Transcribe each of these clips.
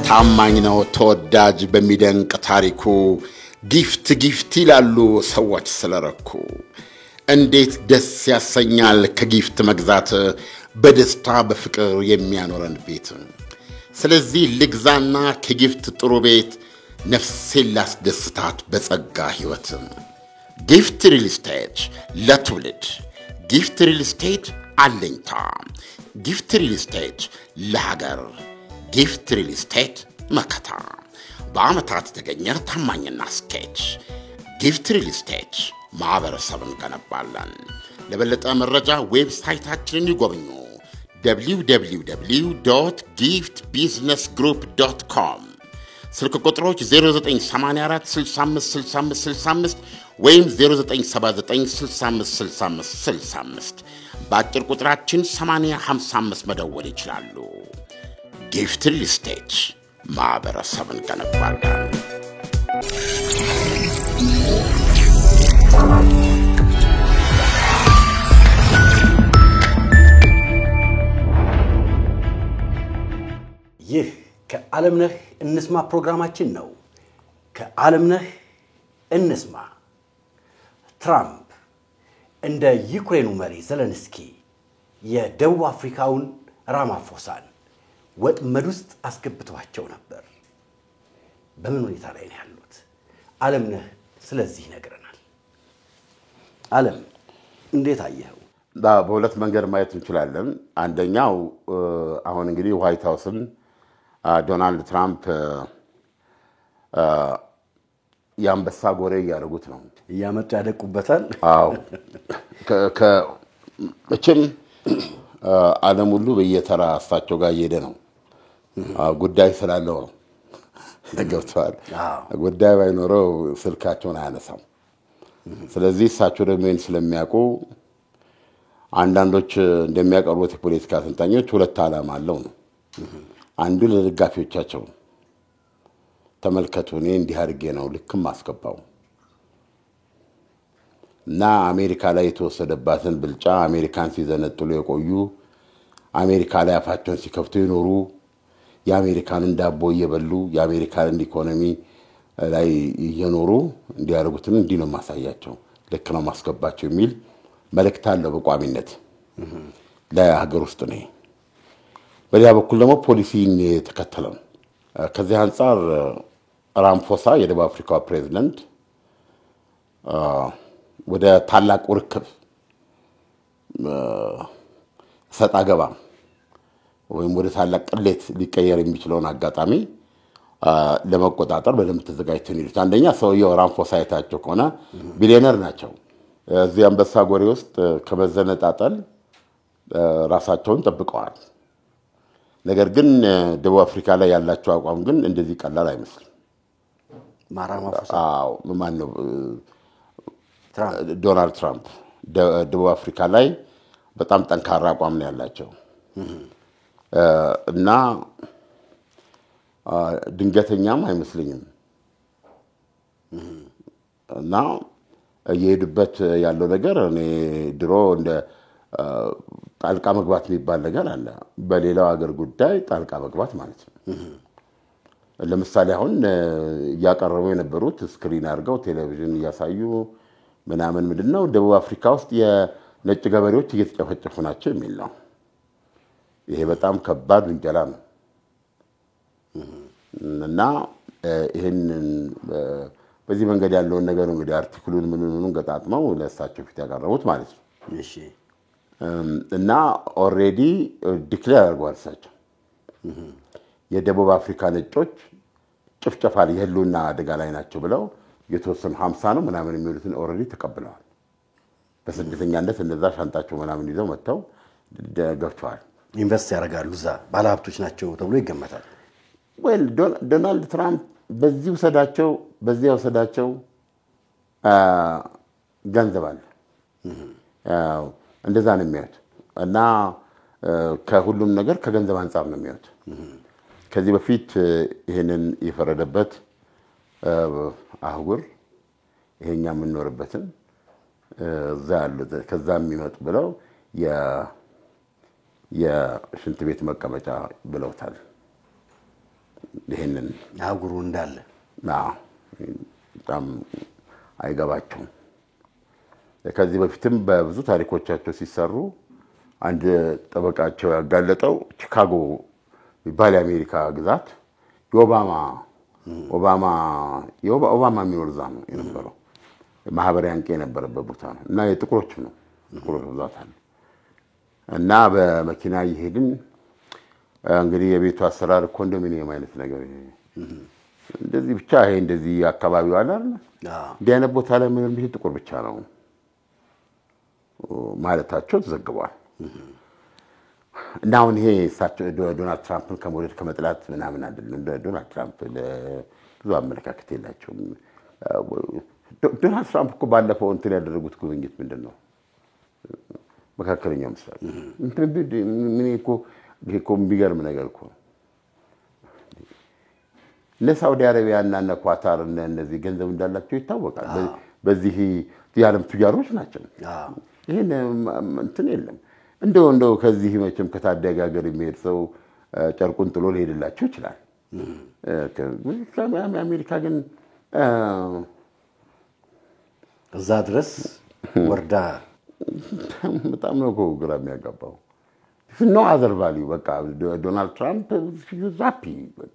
ታማኝ ነው ተወዳጅ በሚደንቅ ታሪኩ ጊፍት ይላሉ ሰዎች ስለረኩ እንዴት ደስ ያሰኛል ከጊፍት መግዛት በደስታ በፍቅር የሚያኖረን ቤት ስለዚህ ልግዛና ከጊፍት ጥሩ ቤት ነፍሴን ላስደስታት በጸጋ ሕይወት ጊፍት ሪል ስቴት ለትውልድ ጊፍት ሪል ስቴት አለኝታ ጊፍት ሪል ስቴት ለሀገር ጊፍት ሪል ስቴት መከታ በአመታት የተገኘ ታማኝና ስኬት ጊፍት ሪል ስቴት ማህበረሰብን ገነባለን። ለበለጠ መረጃ ዌብሳይታችንን ይጎብኙ www.giftbusinessgroup.com ስልክ ቁጥሮች 0984 65 65 65 ወይም 0979 65 65 65 በአጭር ቁጥራችን 8055 መደወል ይችላሉ። ጊፍት ሪል ስቴት ማህበረሰብን ገነባለን። ይህ ከዓለምነህ እንስማ ፕሮግራማችን ነው። ከዓለምነህ እንስማ። ትራምፕ እንደ ዩክሬኑ መሪ ዘለንስኪ የደቡብ አፍሪካውን ራማፎሳን ወጥመድ ውስጥ አስገብተዋቸው ነበር። በምን ሁኔታ ላይ ነው ያሉት? ዓለምነህ ስለዚህ ይነግረናል። ዓለም እንዴት አየኸው? በሁለት መንገድ ማየት እንችላለን። አንደኛው አሁን እንግዲህ ዋይት ሃውስን ዶናልድ ትራምፕ ያንበሳ ጎሬ ያደረጉት ነው። እያመጡ ያደቁበታል። አዎ ከመቼም ዓለም ሁሉ በየተራ እሳቸው ጋር እየሄደ ነው። ጉዳይ ስላለው ነው። ተገብቷል። ጉዳይ ባይኖረው ስልካቸውን አያነሳም። ስለዚህ እሳቸው ደግሞ ይህን ስለሚያውቁ አንዳንዶች እንደሚያቀርቡት የፖለቲካ ተንታኞች ሁለት ዓላማ አለው ነው። አንዱ ለደጋፊዎቻቸው ተመልከቱ፣ እኔ እንዲህ አድርጌ ነው ልክም አስገባው እና አሜሪካ ላይ የተወሰደባትን ብልጫ አሜሪካን ሲዘነጥሉ የቆዩ አሜሪካ ላይ አፋቸውን ሲከፍቱ ይኖሩ የአሜሪካንን ዳቦ እየበሉ የአሜሪካንን ኢኮኖሚ ላይ እየኖሩ እንዲያደርጉትን እንዲህ ነው ማሳያቸው፣ ልክ ነው ማስገባቸው የሚል መልእክት አለው በቋሚነት ለሀገር ውስጥ ነው። በሌላ በኩል ደግሞ ፖሊሲን የተከተለው ከዚህ አንጻር ራማፎሳ የደቡብ አፍሪካ ፕሬዝዳንት ወደ ታላቅ ርክብ ሰጣ ገባ ወይም ወደ ታላቅ ቅሌት ሊቀየር የሚችለውን አጋጣሚ ለመቆጣጠር በደንብ ተዘጋጅተው ነው። አንደኛ ሰውየው ራማፎሳ አይታቸው ከሆነ ቢሊዮነር ናቸው። እዚህ አንበሳ ጎሬ ውስጥ ከመዘነጣጠል ራሳቸውን ጠብቀዋል። ነገር ግን ደቡብ አፍሪካ ላይ ያላቸው አቋም ግን እንደዚህ ቀላል አይመስልም። ማን ነው? ዶናልድ ትራምፕ ደቡብ አፍሪካ ላይ በጣም ጠንካራ አቋም ነው ያላቸው እና ድንገተኛም አይመስልኝም እና እየሄዱበት ያለው ነገር እኔ ድሮ እንደ ጣልቃ መግባት የሚባል ነገር አለ። በሌላው ሀገር ጉዳይ ጣልቃ መግባት ማለት ነው። ለምሳሌ አሁን እያቀረቡ የነበሩት ስክሪን አድርገው ቴሌቪዥን እያሳዩ ምናምን ምንድነው ደቡብ አፍሪካ ውስጥ የነጭ ገበሬዎች እየተጨፈጨፉ ናቸው የሚል ነው። ይሄ በጣም ከባድ ውንጀላ ነው እና ይሄን በዚህ መንገድ ያለውን ነገር እንግዲህ አርቲክሉን ምኑን ገጣጥመው ለእሳቸው ፊት ያቀረቡት ማለት ነው። እሺ እና ኦሬዲ ዲክሌር አድርገዋል እሳቸው የደቡብ አፍሪካ ነጮች ጭፍጨፋ የህልውና አደጋ ላይ ናቸው ብለው የተወሰኑ 50 ነው ምናምን የሚሉትን ኦሬዲ ተቀብለዋል። በስደተኛነት እንደዛ ሻንጣቸው ምናምን ይዘው መጥተው ገብተዋል። ኢንቨስት ያደርጋሉ። እዛ ባለሀብቶች ናቸው ተብሎ ይገመታል። ዶናልድ ትራምፕ በዚህ ወሰዳቸው በዚያ ወሰዳቸው ገንዘብ አለ እንደዛ ነው የሚያዩት እና ከሁሉም ነገር ከገንዘብ አንፃር ነው የሚያዩት። ከዚህ በፊት ይሄንን የፈረደበት አህጉር ይሄኛ የምንኖርበትን እዛ ያሉት ከዛ የሚመጡ ብለው የሽንት ቤት መቀመጫ ብለውታል። ይሄንን አህጉሩ እንዳለ በጣም አይገባቸውም። ከዚህ በፊትም በብዙ ታሪኮቻቸው ሲሰሩ አንድ ጠበቃቸው ያጋለጠው ቺካጎ የሚባል የአሜሪካ ግዛት ኦባማ የሚኖር እዛ ነው የነበረው። ማህበራዊ አንቂ የነበረበት ቦታ ነው እና የጥቁሮች ነው ጥቁሮች ብዛት አለ እና በመኪና እየሄድን እንግዲህ የቤቱ አሰራር ኮንዶሚኒየም አይነት ነገር እንደዚህ ብቻ ይሄ እንደዚህ አካባቢው አለ አይደል እንዲህ አይነት ቦታ ላይ ምንም ቢሆን ጥቁር ብቻ ነው ማለታቸው ተዘግቧል። እና አሁን ይሄ ዶናልድ ትራምፕን ከመውደድ ከመጥላት ምናምን አይደለም። ዶናልድ ትራምፕ ብዙ አመለካከት የላቸውም። ዶናልድ ትራምፕ እኮ ባለፈው እንትን ያደረጉት ጉብኝት ምንድን ነው? መካከለኛው ምስራቅ ምን እኮ የሚገርም ነገር እኮ እነ ሳውዲ አረቢያ እና እነ ኳታር እነዚህ ገንዘብ እንዳላቸው ይታወቃል። በዚህ የዓለም ቱጃሮች ናቸው። ይሄን እንትን የለም። እንደው ከዚህ መቼም ከታዳጊ ሀገር የሚሄድ ሰው ጨርቁን ጥሎ ሊሄድላቸው ይችላል። አሜሪካ ግን እዛ ድረስ ወርዳ በጣም ነው እኮ ግራ የሚያጋባው። ነው አዘር ቫልዩ በቃ ዶናልድ ትራምፕ ዛፒ በቃ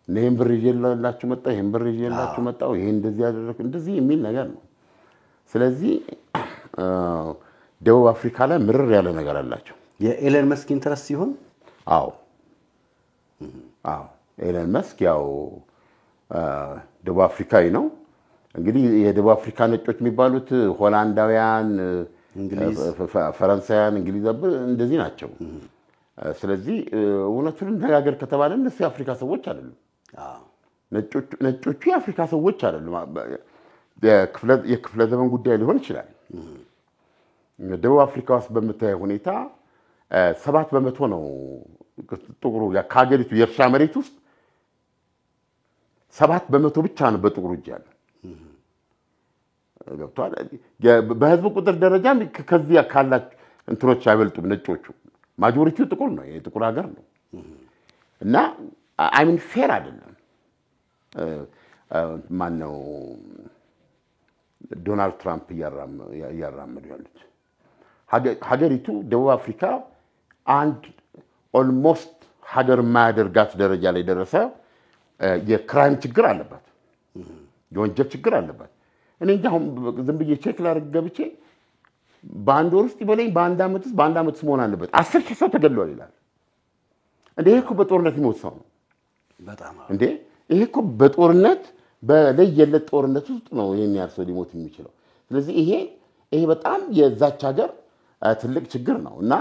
ይሄን ብር ይዤላችሁ መጣ፣ ይሄን ብር ይዤላችሁ መጣው፣ ይሄን እንደዚህ ያደረኩ እንደዚህ የሚል ነገር ነው። ስለዚህ ደቡብ አፍሪካ ላይ ምርር ያለ ነገር አላቸው። የኤለን መስክ ኢንተረስት ሲሆን አዎ ኤለን መስክ ያው ደቡብ አፍሪካዊ ነው። እንግዲህ የደቡብ አፍሪካ ነጮች የሚባሉት ሆላንዳውያን፣ ፈረንሳውያን፣ እንግሊዝ እንደዚህ ናቸው። ስለዚህ እውነቱን እንነጋገር ከተባለ እነሱ የአፍሪካ ሰዎች አይደሉም። ነጮቹ የአፍሪካ ሰዎች አይደሉም። የክፍለ ዘመን ጉዳይ ሊሆን ይችላል። ደቡብ አፍሪካ ውስጥ በምታየው ሁኔታ 7% ነው ጥቁሩ ከሀገሪቱ የእርሻ መሬት ውስጥ 7% ብቻ ነው በጥቁሩ እጅ ያለው። ገብቷል። በህዝብ ቁጥር ደረጃ ከዚህ ካላቸው እንትኖች አይበልጡም ነጮቹ። ማጆሪቲው ጥቁር ነው፣ የጥቁር ሀገር ነው እና አይሚን ፌር አይደለም። ማን ነው ዶናልድ ትራምፕ እያራመዱ ያሉት? ሀገሪቱ ደቡብ አፍሪካ አንድ ኦልሞስት ሀገር የማያደርጋት ደረጃ ላይ ደረሰ። የክራይም ችግር አለባት፣ የወንጀል ችግር አለባት። እኔ እንጃ አሁን ዝም ብዬ ቼክ ላድርግ ገብቼ በአንድ ወር ውስጥ ይበለኝ በአንድ ዓመት ውስጥ መሆን አለበት 10,000 ሰው ተገድሏል ይላል። እንዴ ይሄ እኮ በጦርነት የሚሞት ሰው ነው። በጣም እንዴ ይሄ እኮ በጦርነት በለየለት ጦርነት ውስጥ ነው ይሄን ያህል ሰው ሊሞት የሚችለው። ስለዚህ ይሄ በጣም የዛች ሀገር ትልቅ ችግር ነው እና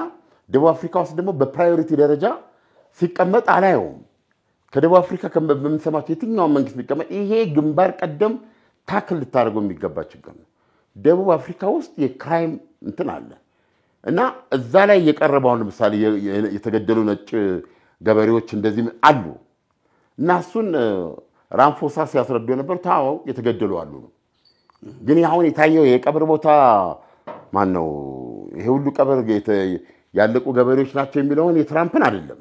ደቡብ አፍሪካ ውስጥ ደግሞ በፕራዮሪቲ ደረጃ ሲቀመጥ አላየውም። ከደቡብ አፍሪካ በምንሰማቸው የትኛውን መንግስት ቢቀመጥ ይሄ ግንባር ቀደም ታክል ልታደርገው የሚገባ ችግር ነው። ደቡብ አፍሪካ ውስጥ የክራይም እንትን አለ እና እዛ ላይ የቀረበውን ለምሳሌ የተገደሉ ነጭ ገበሬዎች እንደዚህ አሉ እና እሱን ራምፎሳ ሲያስረዱ ነበር። ታው የተገደሉ አሉ ነው። ግን አሁን የታየው የቀብር ቦታ ማን ነው? ይሄ ሁሉ ቀብር ያለቁ ገበሬዎች ናቸው የሚለውን የትራምፕን አይደለም።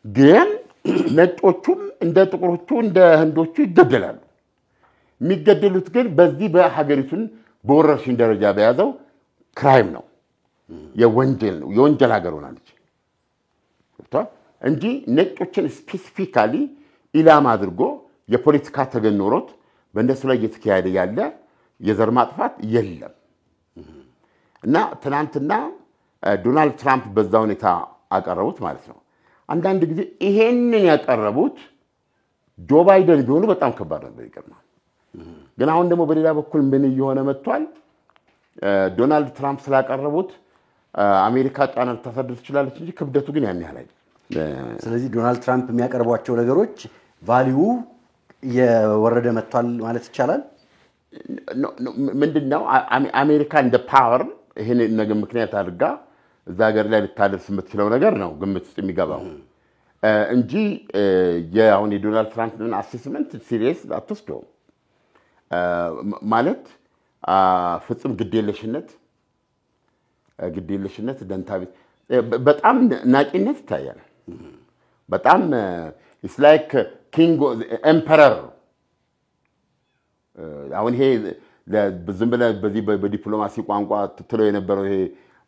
ግን ነጮቹም እንደ ጥቁሮቹ እንደ ህንዶቹ ይገደላሉ። የሚገደሉት ግን በዚህ በሀገሪቱን በወረርሽኝ ደረጃ በያዘው ክራይም ነው፣ የወንጀል ሀገር ሆናለች እንጂ ነጮችን ስፔሲፊካሊ ኢላማ አድርጎ የፖለቲካ ተገን ኖሮት በእነሱ ላይ እየተካሄደ ያለ የዘር ማጥፋት የለም። እና ትናንትና ዶናልድ ትራምፕ በዛ ሁኔታ አቀረቡት ማለት ነው። አንዳንድ ጊዜ ይሄንን ያቀረቡት ጆ ባይደን ቢሆኑ በጣም ከባድ ነበር፣ ይቀርማል። ግን አሁን ደግሞ በሌላ በኩል ምን እየሆነ መጥቷል? ዶናልድ ትራምፕ ስላቀረቡት አሜሪካ ጫና ልታሳድር ትችላለች እንጂ ክብደቱ ግን ያን ያህል አይደለም። ስለዚህ ዶናልድ ትራምፕ የሚያቀርቧቸው ነገሮች ቫልዩ እየወረደ መጥቷል ማለት ይቻላል። ምንድነው አሜሪካ እንደ ፓወር ይሄን ነገር ምክንያት አድርጋ እዛ ሀገር ላይ ልታደርስ የምትችለው ነገር ነው ግምት ውስጥ የሚገባው እንጂ የአሁን የዶናልድ ትራምፕን አሴስመንት ሲሪየስ አትወስደውም። ማለት ፍጹም ግዴለሽነት ደንታቤት በጣም ናቂነት ይታያል። በጣም ኢትስ ላይክ ኪንግ ኤምፐረር። አሁን ይሄ ዝም ብለህ በዚህ በዲፕሎማሲ ቋንቋ ትለው የነበረው ይሄ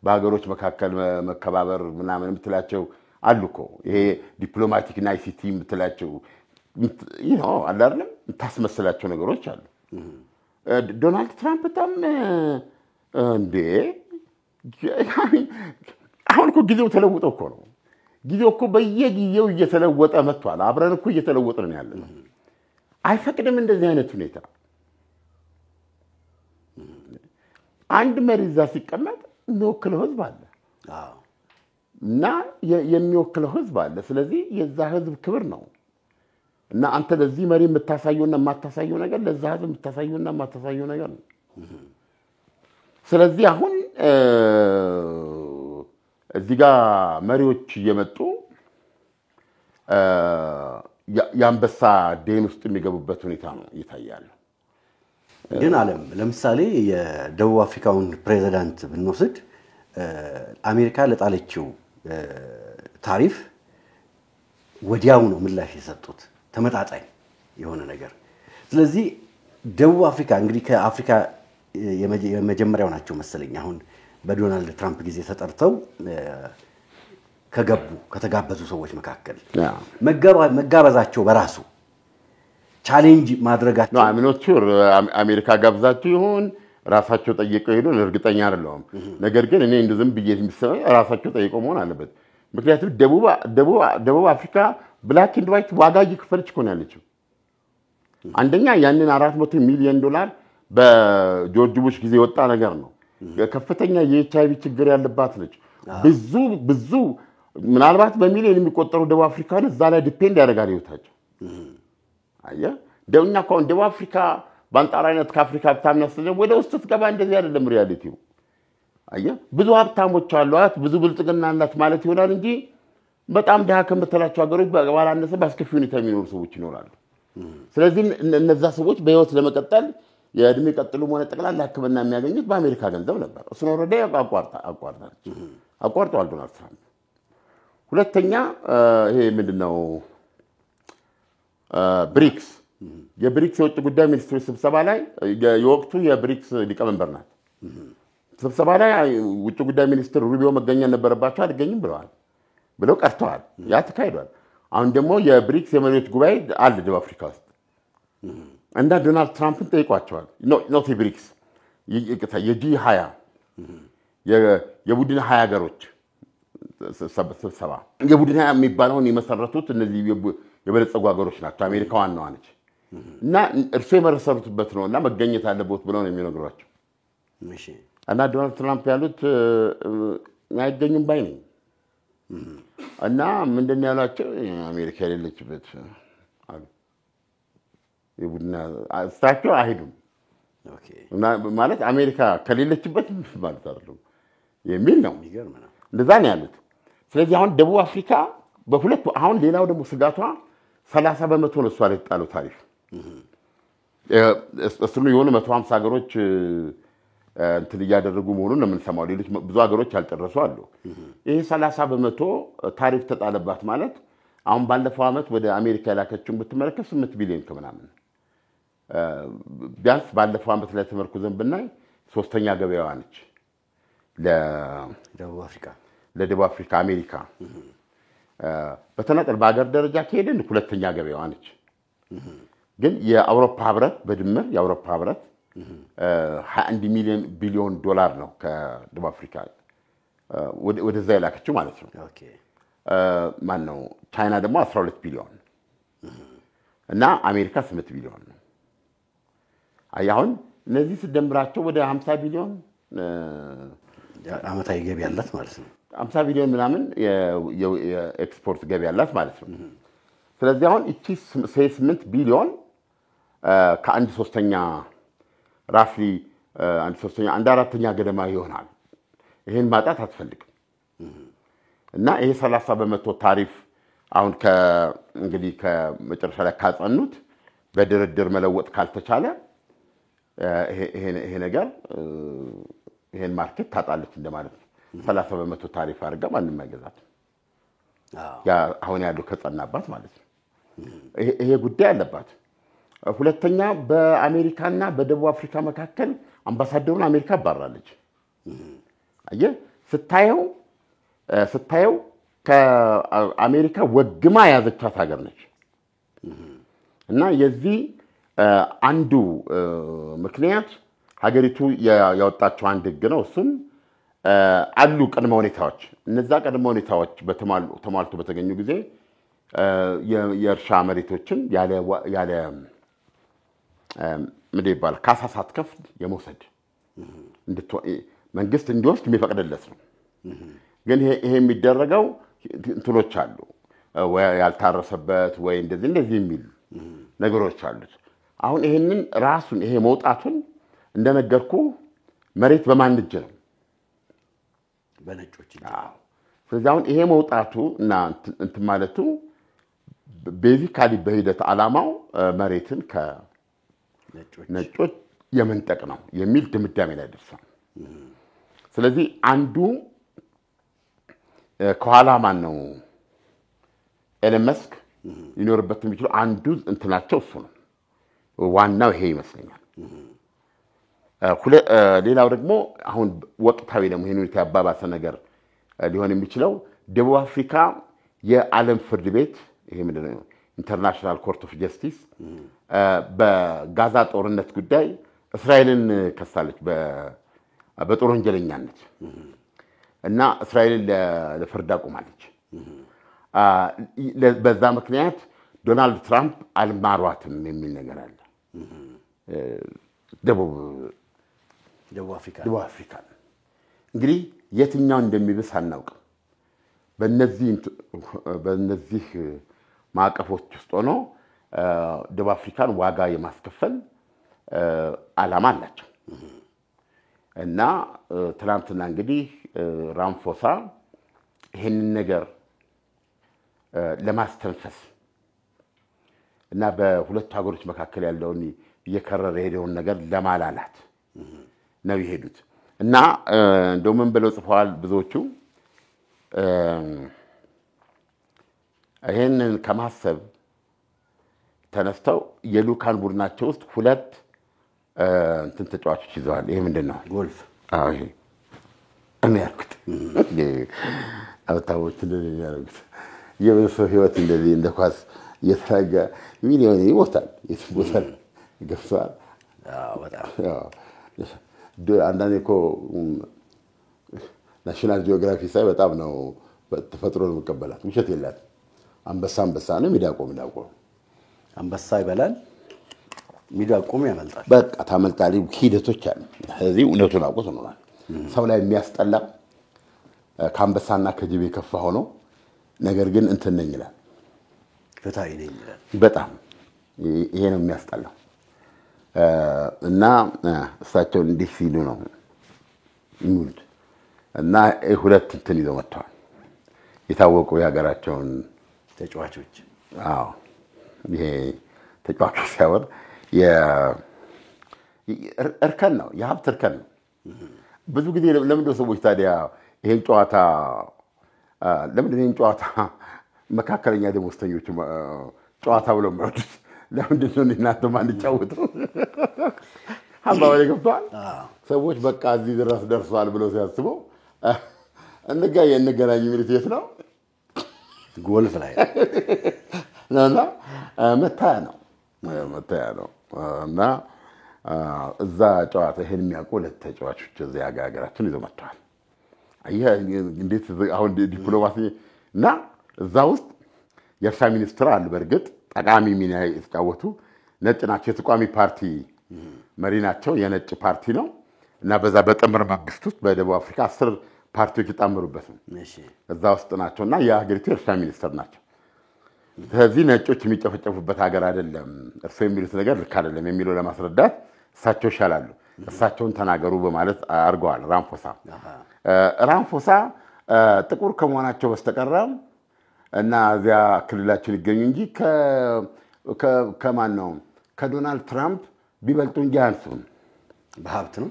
በሀገሮች መካከል መከባበር ምናምን የምትላቸው አሉ እኮ ይሄ ዲፕሎማቲክ ናይሲቲ የምትላቸው አለ አይደለም የምታስመስላቸው ነገሮች አሉ። ዶናልድ ትራምፕ በጣም እንዴ አሁን እኮ ጊዜው ተለውጦ እኮ ነው። ጊዜው እኮ በየጊዜው እየተለወጠ መጥቷል። አብረን እኮ እየተለወጥን ነው ያለነው። አይፈቅድም እንደዚህ አይነት ሁኔታ። አንድ መሪ እዛ ሲቀመጥ የሚወክለው ህዝብ አለ እና የሚወክለው ህዝብ አለ። ስለዚህ የዛ ህዝብ ክብር ነው እና አንተ ለዚህ መሪ የምታሳየውና የማታሳየው ነገር ለዛ ህዝብ የምታሳየውና የማታሳየው ነገር ነው። ስለዚህ አሁን እዚህ ጋር መሪዎች እየመጡ የአንበሳ ደን ውስጥ የሚገቡበት ሁኔታ ነው ይታያል። ግን ዓለም ለምሳሌ የደቡብ አፍሪካውን ፕሬዝዳንት ብንወስድ አሜሪካ ለጣለችው ታሪፍ ወዲያው ነው ምላሽ የሰጡት ተመጣጣኝ የሆነ ነገር። ስለዚህ ደቡብ አፍሪካ እንግዲህ ከአፍሪካ የመጀመሪያው ናቸው መሰለኝ አሁን በዶናልድ ትራምፕ ጊዜ ተጠርተው ከተጋበዙ ሰዎች መካከል መጋበዛቸው በራሱ ቻሌንጅ ማድረጋቸው ነው። አምኖቹ አሜሪካ ጋብዛቸው ይሆን ራሳቸው ጠይቀው ሄዶ እርግጠኛ አይደለሁም። ነገር ግን እኔ እንደዝም ብዬ የሚሰማ ራሳቸው ጠይቀው መሆን አለበት። ምክንያቱም ደቡብ አፍሪካ ብላክ ኤንድ ዋይት ዋጋ እየከፈለች እኮ ነው ያለችው። አንደኛ ያንን $400 ሚሊዮን በጆርጅ ቡሽ ጊዜ ወጣ ነገር ነው። ከፍተኛ የኤችአይቪ ችግር ያለባት ነች። ብዙ ምናልባት በሚሊዮን የሚቆጠሩ ደቡብ አፍሪካውያን እዛ ላይ ዲፔንድ ያደርጋል ህይወታቸው። አየህ ደውኛ ኮን ደቡብ አፍሪካ ባንጣራነት ከአፍሪካ ሀብታም ያስደው ወደ ውስጥ ትገባ እንደዚህ አይደለም ሪያሊቲው። አየህ ብዙ ሀብታሞች አሏት ብዙ ብልጽግና አላት ማለት ይሆናል እንጂ በጣም ደሃ ከምትላቸው ሀገሮች ባላነሰ በአስከፊ ሁኔታ የሚኖሩ ሰዎች ይኖራሉ። ስለዚህ እነዛ ሰዎች በህይወት ለመቀጠል የእድሜ ቀጥሉ ሆነ ጠቅላላ ህክምና የሚያገኙት በአሜሪካ ገንዘብ ነበር። እሱ ነው ወረደ አቋርጧል ዶናልድ ትራምፕ። ሁለተኛ ይሄ ምንድነው ብሪክስ የብሪክስ የውጭ ጉዳይ ሚኒስትሮች ስብሰባ ላይ የወቅቱ የብሪክስ ሊቀመንበር ናት። ስብሰባ ላይ ውጭ ጉዳይ ሚኒስትር ሩቢዮ መገኘት ነበረባቸው አልገኝም ብለው ቀርተዋል። ያ ተካሂዷል። አሁን ደግሞ የብሪክስ የመሪዎች ጉባኤ አለ ደቡብ አፍሪካ ውስጥ እና ዶናልድ ትራምፕን ጠይቋቸዋል። ኖት ብሪክስ የጂ20 የቡድን 20 ሀገሮች ስብሰባ የቡድን 20 የሚባለውን የመሰረቱት እነዚህ የበለጸጉ ሀገሮች ናቸው። አሜሪካ ዋናዋ ነች እና እርሱ የመሰረቱበት ነው እና መገኘት አለበት ብለው ነው የሚነግሯቸው። እና ዶናልድ ትራምፕ ያሉት አይገኙም ባይ ነኝ እና ምንድነው ያላቸው አሜሪካ የሌለችበት አሉ የቡድን አስታቸው አይሄዱም ማለት አሜሪካ ከሌለችበት ማለት አይደለም የሚል ነው። እንደዛ ነው ያሉት። ስለዚህ አሁን ደቡብ አፍሪካ በሁለት አሁን ሌላው ደግሞ ስጋቷ 30% ነው እሷ ላይ ተጣለው ታሪፍ። እሱን የሆነ 150 ሀገሮች እንትን እያደረጉ መሆኑን ነው የምንሰማው። ሌሎች ብዙ ሀገሮች ያልጨረሱ አሉ። ይሄ 30% ታሪፍ ተጣለባት ማለት አሁን ባለፈው አመት ወደ አሜሪካ ያላከችውን ብትመለከት 8 ቢሊዮን ከምናምን ቢያንስ ባለፈው አመት ላይ ተመርኩዘን ብናይ ሶስተኛ ገበያዋ ነች ለደቡብ አፍሪካ አሜሪካ። በተናጠል በአገር ደረጃ ከሄድን ሁለተኛ ገበያዋ ነች። ግን የአውሮፓ ህብረት በድምር የአውሮፓ ህብረት 21 ቢሊዮን ዶላር ነው ከደቡብ አፍሪካ ወደዛ የላከችው ማለት ነው። ማን ነው ቻይና ደግሞ 12 ቢሊዮን እና አሜሪካ 8 ቢሊዮን ነው። አሁን እነዚህ ሲደምራቸው ወደ 50 ቢሊዮን አመታዊ ገቢ ያላት ማለት ነው። 50 ቢሊዮን ምናምን የኤክስፖርት ገቢ ያላት ማለት ነው። ስለዚህ አሁን እቺ 8 ቢሊዮን ከአንድ ሶስተኛ ራፍሊ አንድ ሶስተኛ አንድ አራተኛ ገደማ ይሆናል። ይሄን ማጣት አትፈልግም እና ይሄ 30% ታሪፍ አሁን እንግዲህ ከመጨረሻ ላይ ካጸኑት በድርድር መለወጥ ካልተቻለ ይሄ ነገር ይሄን ማርኬት ታጣለች እንደማለት ነው። 30% ታሪፍ አድርጋ ማንም አይገዛትም። ያ አሁን ያለው ከጸናባት ማለት ነው። ይሄ ጉዳይ አለባት። ሁለተኛ በአሜሪካና በደቡብ አፍሪካ መካከል አምባሳደሩን አሜሪካ አባራለች። አየህ ስታየው ከአሜሪካ ወግማ የያዘቻት ሀገር ነች። እና የዚህ አንዱ ምክንያት ሀገሪቱ ያወጣቸው አንድ ህግ ነው። እሱም አሉ ቅድመ ሁኔታዎች። እነዛ ቅድመ ሁኔታዎች ተሟልቶ በተገኙ ጊዜ የእርሻ መሬቶችን ያለ ምንድን ይባላል ካሳ ሳትከፍል የመውሰድ መንግስት እንዲወስድ የሚፈቅድለት ነው። ግን ይሄ የሚደረገው እንትኖች አሉ ያልታረሰበት ወይ እንደዚህ የሚል ነገሮች አሉት። አሁን ይሄንን ራሱን ይሄ መውጣቱን እንደነገርኩ መሬት በማን እጅ ነው? በነጮች እጅ። ስለዚህ አሁን ይሄ መውጣቱ እና እንትን ማለቱ ቤዚካሊ በሂደት ዓላማው መሬትን ከነጮች የመንጠቅ ነው የሚል ድምዳሜ ላይ ደርሷል። ስለዚህ አንዱ ከኋላ ማን ነው ኤለን መስክ ሊኖርበት የሚችለው አንዱ እንትናቸው እሱ ነው። ዋናው ይሄ ይመስለኛል። ሌላው ደግሞ አሁን ወቅታዊ ደግሞ ይሄን ሁኔታ ያባባሰ ነገር ሊሆን የሚችለው ደቡብ አፍሪካ የዓለም ፍርድ ቤት ይሄ ምንድነው ኢንተርናሽናል ኮርት ኦፍ ጀስቲስ በጋዛ ጦርነት ጉዳይ እስራኤልን ከሳለች በጦር ወንጀለኛነት እና እስራኤልን ለፍርድ አቁማለች። በዛ ምክንያት ዶናልድ ትራምፕ አልማሯትም የሚል ነገር አለ። ደቡብ አፍሪካ እንግዲህ የትኛው እንደሚብስ አናውቅም። በእነዚህ ማዕቀፎች ውስጥ ሆኖ ደቡብ አፍሪካን ዋጋ የማስከፈል ዓላማ አላቸው እና ትናንትና እንግዲህ ራምፎሳ ይህንን ነገር ለማስተንፈስ እና በሁለቱ ሀገሮች መካከል ያለውን እየከረረ የሄደውን ነገር ለማላላት ነው የሄዱት እና እንደው ምን ብለው ጽፈዋል ብዙዎቹ ይህንን ከማሰብ ተነስተው የሉካን ቡድናቸው ውስጥ ሁለት እንትን ተጫዋቾች ይዘዋል። ይሄ ምንድን ነው? ጎልፍ። ይሄ እኔ ያልኩት አውታዎች እንደዚህ ያደርጉት የሰው ህይወት እንደዚህ እንደ ኳስ እየተራጋ ሚሊዮን ይሞታል ይሞታል ገብቷል። በጣም አንዳንዴ እኮ ናሽናል ጂኦግራፊ ሳይ በጣም ነው ተፈጥሮን መቀበላት ውሸት የላትም። አንበሳ ነው፣ ሚዳቆ አንበሳ ይበላል፣ ሚዳቆም ያመልጣል። በቃ ታመልጣሊ ሂደቶች አሉ። ስለዚህ እውነቱን አውቆት ነው ሰው ላይ የሚያስጠላ ከአንበሳና ከጅብ የከፋ ሆኖ ነገር ግን እንትን ነኝ ይላል፣ ፍትሃዊ ነኝ ይላል። በጣም ይሄ ነው የሚያስጠላው። እና እሳቸው እንዲህ ሲሉ ነው የሚሉት እና ሁለት እንትን ይዘው መጥተዋል የታወቁ የሀገራቸውን ተጫዋቾች። ይሄ ተጫዋቾች ሳይሆን እርከን ነው፣ የሀብት እርከን ነው። ብዙ ጊዜ ለምንድነው ሰዎች ታዲያ ይሄን ጨዋታ መካከለኛ ደሞዝተኞች ጨዋታ ብለው የሚወዱት? ለምንድነው እናንተ ማንጫወተው? አባባሌ ገብቷል። ሰዎች በቃ እዚህ ድረስ ደርሷል ብለው ሲያስበው እንገናኝ የሚሉት የት ነው? ጎልፍ ላይ ነውና መታያ ነው እና እዛ ጨዋታ ይሄን የሚያውቁ ሁለት ተጫዋቾች እዚህ ሀገራችን ይዘው መጥተዋል። አየህ እንዴት አሁን ዲፕሎማሲ እና እዛ ውስጥ የእርሻ ሚኒስትር አሉ። በእርግጥ ጠቃሚ ሚና የተጫወቱ ነጭ ናቸው። የተቃዋሚ ፓርቲ መሪ ናቸው። የነጭ ፓርቲ ነው እና በዛ በጥምር መንግስት ውስጥ በደቡብ አፍሪካ 10 ፓርቲዎች የጣመሩበት ነው። እዛ ውስጥ ናቸው እና የሀገሪቱ የእርሻ ሚኒስትር ናቸው። ስለዚህ ነጮች የሚጨፈጨፉበት ሀገር አይደለም፣ እርሱ የሚሉት ነገር ልክ አይደለም የሚለው ለማስረዳት እሳቸው ይሻላሉ፣ እሳቸውን ተናገሩ በማለት አድርገዋል። ራምፎሳ ጥቁር ከመሆናቸው በስተቀር እና እዚያ ክልላችን ይገኙ እንጂ ከማን ነው ከዶናልድ ትራምፕ ቢበልጡ እንጂ አያንሱም በሀብት ነው።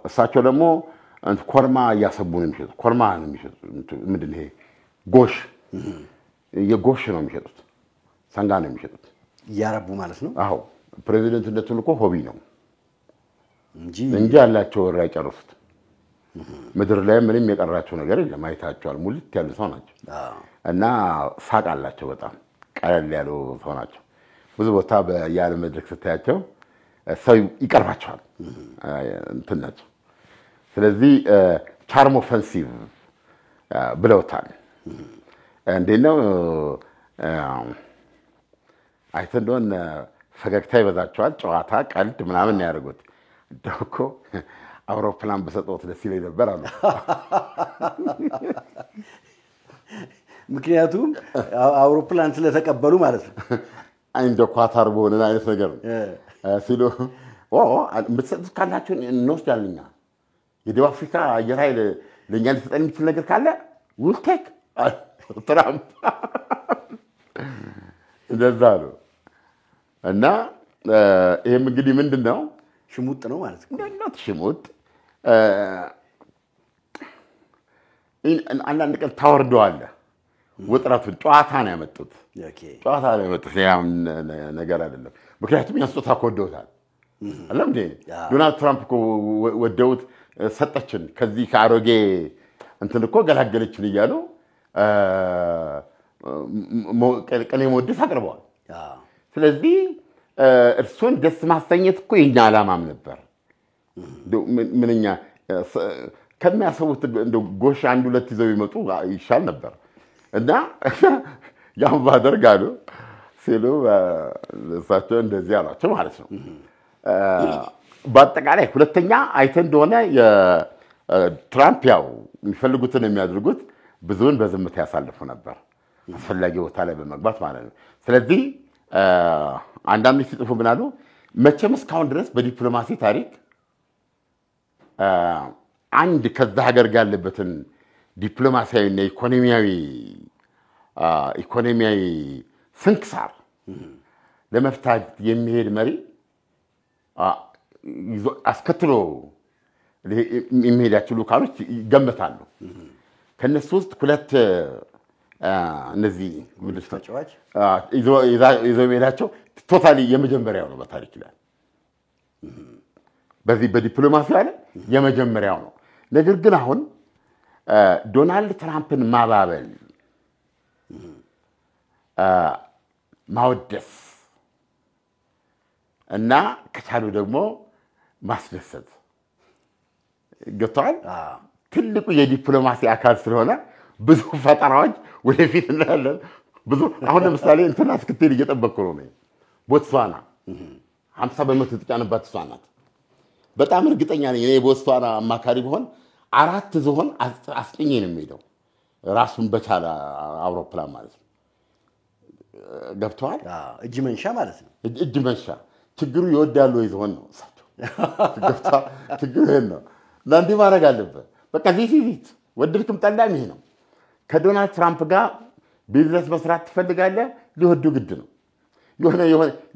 እሳቸው ደግሞ ኮርማ እያሰቡ ነው የሚሸጡት። ኮርማ ነው የሚሸጡት። ምንድን ነው ይሄ? ጎሽ፣ የጎሽ ነው የሚሸጡት። ሰንጋ ነው የሚሸጡት እያረቡ ማለት ነው። አዎ ፕሬዚደንትነቱን እኮ ሆቢ ነው እንጂ ያላቸው ወራ አይጨርሱት። ምድር ላይ ምንም የቀራቸው ነገር የለም። አይታቸዋል። ሙልት ያሉ ሰው ናቸው እና ሳቅ አላቸው። በጣም ቀለል ያሉ ሰው ናቸው። ብዙ ቦታ በየዓለም መድረክ ስታያቸው ሰው ይቀርባቸዋል እንትን ናቸው። ስለዚህ ቻርም ኦፌንሲቭ ብለውታል። እንዴት ነው አይተህ እንደሆነ ፈገግታ ይበዛቸዋል። ጨዋታ፣ ቀልድ ምናምን ያደርጉት። እንደው እኮ አውሮፕላን በሰጠሁት ደስ ይለኝ ነበር አሉ። ምክንያቱም አውሮፕላን ስለተቀበሉ ማለት ነው። እንደ ኳታር በሆነ አይነት ነገር ሲሉ የምትሰጡት ካላችሁ እንወስዳለን እኛ የደቡብ አፍሪካ አየር ኃይል ለእኛ ሊሰጠን የሚችል ነገር ካለ ዊል ቴክ ትራምፕ እንደዛ ነው። እና ይሄም እንግዲህ ምንድን ነው ሽሙጥ ነው ማለት ነው። ሽሙጥ አንዳንድ ቀን ታወርደዋለህ። ውጥረቱን ጨዋታ ነው ያመጡት። ጨዋታ ነው ያመጡት። ሌላም ነገር አይደለም። ምክንያቱም ያስጦታ ወደውታል አይደል እንዴ? ዶናልድ ትራምፕ እኮ ወደውት ሰጠችን ከዚህ ከአሮጌ እንትን እኮ ገላገለችን እያሉ ቀኔ ሞድስ አቅርበዋል። ስለዚህ እርሱን ደስ ማሰኘት እኮ የኛ ዓላማም ነበር። ምንኛ ከሚያሰቡት እንደው ጎሽ አንድ ሁለት ይዘው ይመጡ ይሻል ነበር እና ያም ባደርጋሉ ሲሉ እሳቸው እንደዚህ አሏቸው ማለት ነው። በአጠቃላይ ሁለተኛ አይተህ እንደሆነ የትራምፕ ያው የሚፈልጉትን የሚያደርጉት ብዙውን በዝምታ ያሳልፉ ነበር፣ አስፈላጊ ቦታ ላይ በመግባት ማለት ነው። ስለዚህ አንዳንዶች ሲጽፉ ምን አሉ? መቼም እስካሁን ድረስ በዲፕሎማሲ ታሪክ አንድ ከዛ ሀገር ጋር ያለበትን ዲፕሎማሲያዊና ኢኮኖሚያዊ ስንክሳር ለመፍታት የሚሄድ መሪ አስከትሎ የሚሄዳቸው ልኡካኖች ይገመታሉ። ከነሱ ውስጥ ሁለት እነዚህ ተጫዋች ይዘው የሚሄዳቸው ቶታሊ የመጀመሪያው ነው በታሪክ ላይ በዚህ በዲፕሎማሲ አለ የመጀመሪያው ነው። ነገር ግን አሁን ዶናልድ ትራምፕን ማባበል፣ ማወደስ እና ከቻሉ ደግሞ ማስደሰት ገብተዋል። ትልቁ የዲፕሎማሲ አካል ስለሆነ ብዙ ፈጠራዎች ወደፊት እናያለን። ብዙ አሁን ለምሳሌ እንትና እስክትሄድ እየጠበቅኩ ነው። ቦትስዋና 50% የተጫነባት እሷ ናት። በጣም እርግጠኛ ነኝ እኔ ቦትስዋና አማካሪ ቢሆን 4 ዝሆን አስጭኜ ነው የሚሄደው ራሱን በቻለ አውሮፕላን ማለት ነው። ገብተዋል። እጅ መንሻ ማለት ነው። እጅ መንሻ ችግሩ ይወዳሉ ይዝሆን ነው እሳቸው ገብተዋል። ችግሩ ይሄን ነው እና እንዲህ ማድረግ አለበት። በቃ ዚት ወደድክም ጠላም ይሄ ነው። ከዶናልድ ትራምፕ ጋር ቢዝነስ መስራት ትፈልጋለህ፣ ሊወዱ ግድ ነው።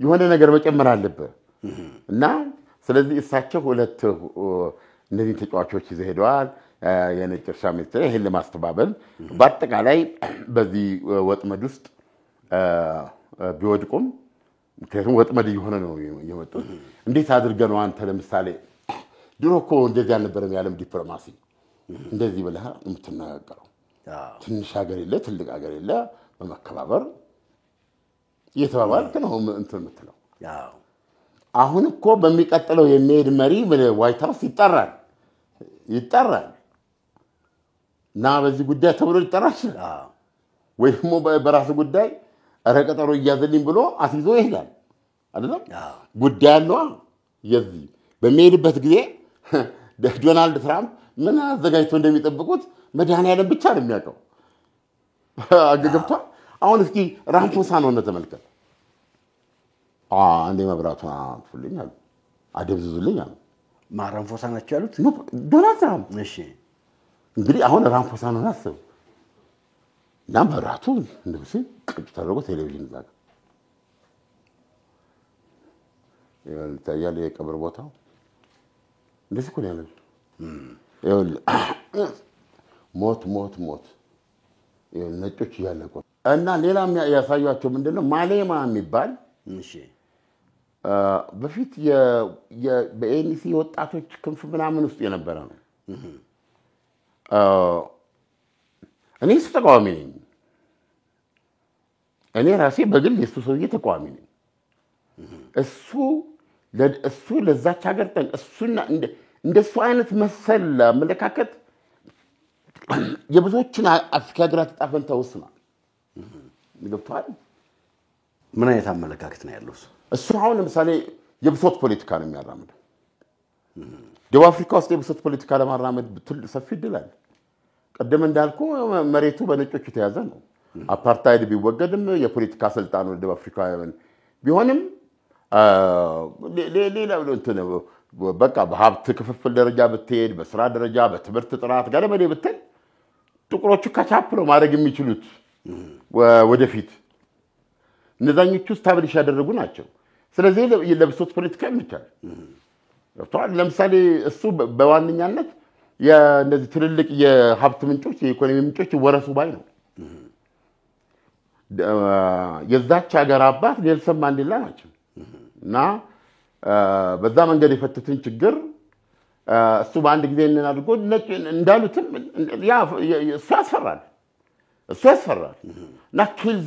የሆነ ነገር መጨመር አለበት እና ስለዚህ እሳቸው ሁለት እነዚህ ተጫዋቾች ይዘው ሄደዋል። የነጭ እርሻ ሚኒስትር ይሄን ለማስተባበል በአጠቃላይ በዚህ ወጥመድ ውስጥ ቢወድቁም ምክንያቱም ወጥመድ እየሆነ ነው የመጡት። እንዴት አድርገህ ነው አንተ ለምሳሌ ድሮ እኮ እንደዚህ አልነበረም የዓለም ዲፕሎማሲ። እንደዚህ ብለህ የምትነጋገረው ትንሽ ሀገር የለ ትልቅ ሀገር የለ በመከባበር እየተባባልክ ነው እንትን የምትለው። አሁን እኮ በሚቀጥለው የሚሄድ መሪ ዋይት ሃውስ ይጠራል እና በዚህ ጉዳይ ተብሎ ሊጠራ ይችላል ወይ ደግሞ በራሱ ጉዳይ ኧረ ቀጠሮ እያዘልኝ ብሎ አስይዞ ይሄዳል አይደለም። ጉዳይ አለው። የዚህ በሚሄድበት ጊዜ ዶናልድ ትራምፕ ምን አዘጋጅቶ እንደሚጠብቁት መድኃኒዓለም ብቻ ነው የሚያውቀው። አገገብቷል። አሁን እስኪ ራምፎሳን ሆነ ተመልከት። አንዴ መብራቱን አጥፉልኝ አሉ፣ አደብዝዙልኝ አሉ። ራምፎሳ ናቸው ያሉት ዶናልድ ትራምፕ። እሺ እንግዲህ አሁን ራምፎሳን ሆነ አስብ እና መብራቱ እንደዚህ ቅጭ ተደርጎ ቴሌቪዥን ዛጋ ይታያል። የቀብር ቦታው እንደዚህ እኮ ነው ያለው። ሞት ነጮች እያለቁ እና ሌላም ያሳዩአቸው ምንድነው ማሌማ የሚባል እሺ በፊት በኤንሲ ወጣቶች ክንፍ ምናምን ውስጥ የነበረ ነው። እኔ ተቃዋሚ ነኝ። እኔ ራሴ በግል የሱ ሰውዬ ተቃዋሚ ነኝ። እሱ ለዛች ሀገር እሱና እንደሱ አይነት መሰል አመለካከት የብዙዎችን አፍሪካ ሀገራት ዕጣ ፈንታ ወስኗል። ገብቶሃል? ምን አይነት አመለካከት ነው ያለው? እሱ አሁን ለምሳሌ የብሶት ፖለቲካ ነው የሚያራምደው። ደቡብ አፍሪካ ውስጥ የብሶት ፖለቲካ ለማራመድ ሰፊ ዕድል አለ። ቀደም እንዳልኩ መሬቱ በነጮች የተያዘ ነው። አፓርታይድ ቢወገድም የፖለቲካ ስልጣን ወደ ደቡብ አፍሪካውያን ቢሆንም ሌላ በቃ በሀብት ክፍፍል ደረጃ ብትሄድ፣ በስራ ደረጃ፣ በትምህርት ጥራት ገለመሌ ብትል ጥቁሮቹ ካቻፕ ነው ማድረግ የሚችሉት ወደፊት። እነዛኞቹ ስታብሊሽ ያደረጉ ናቸው። ስለዚህ ለብሶት ፖለቲካ ይመቻል። ለምሳሌ እሱ በዋነኛነት የእነዚህ ትልልቅ የሀብት ምንጮች የኢኮኖሚ ምንጮች ወረሱ ባይ ነው። የዛች ሀገር አባት ኔልሰን ማንዴላ ናቸው እና በዛ መንገድ የፈቱትን ችግር እሱ በአንድ ጊዜ አድርጎ እንዳሉትም እሱ ያስፈራል እና ኪል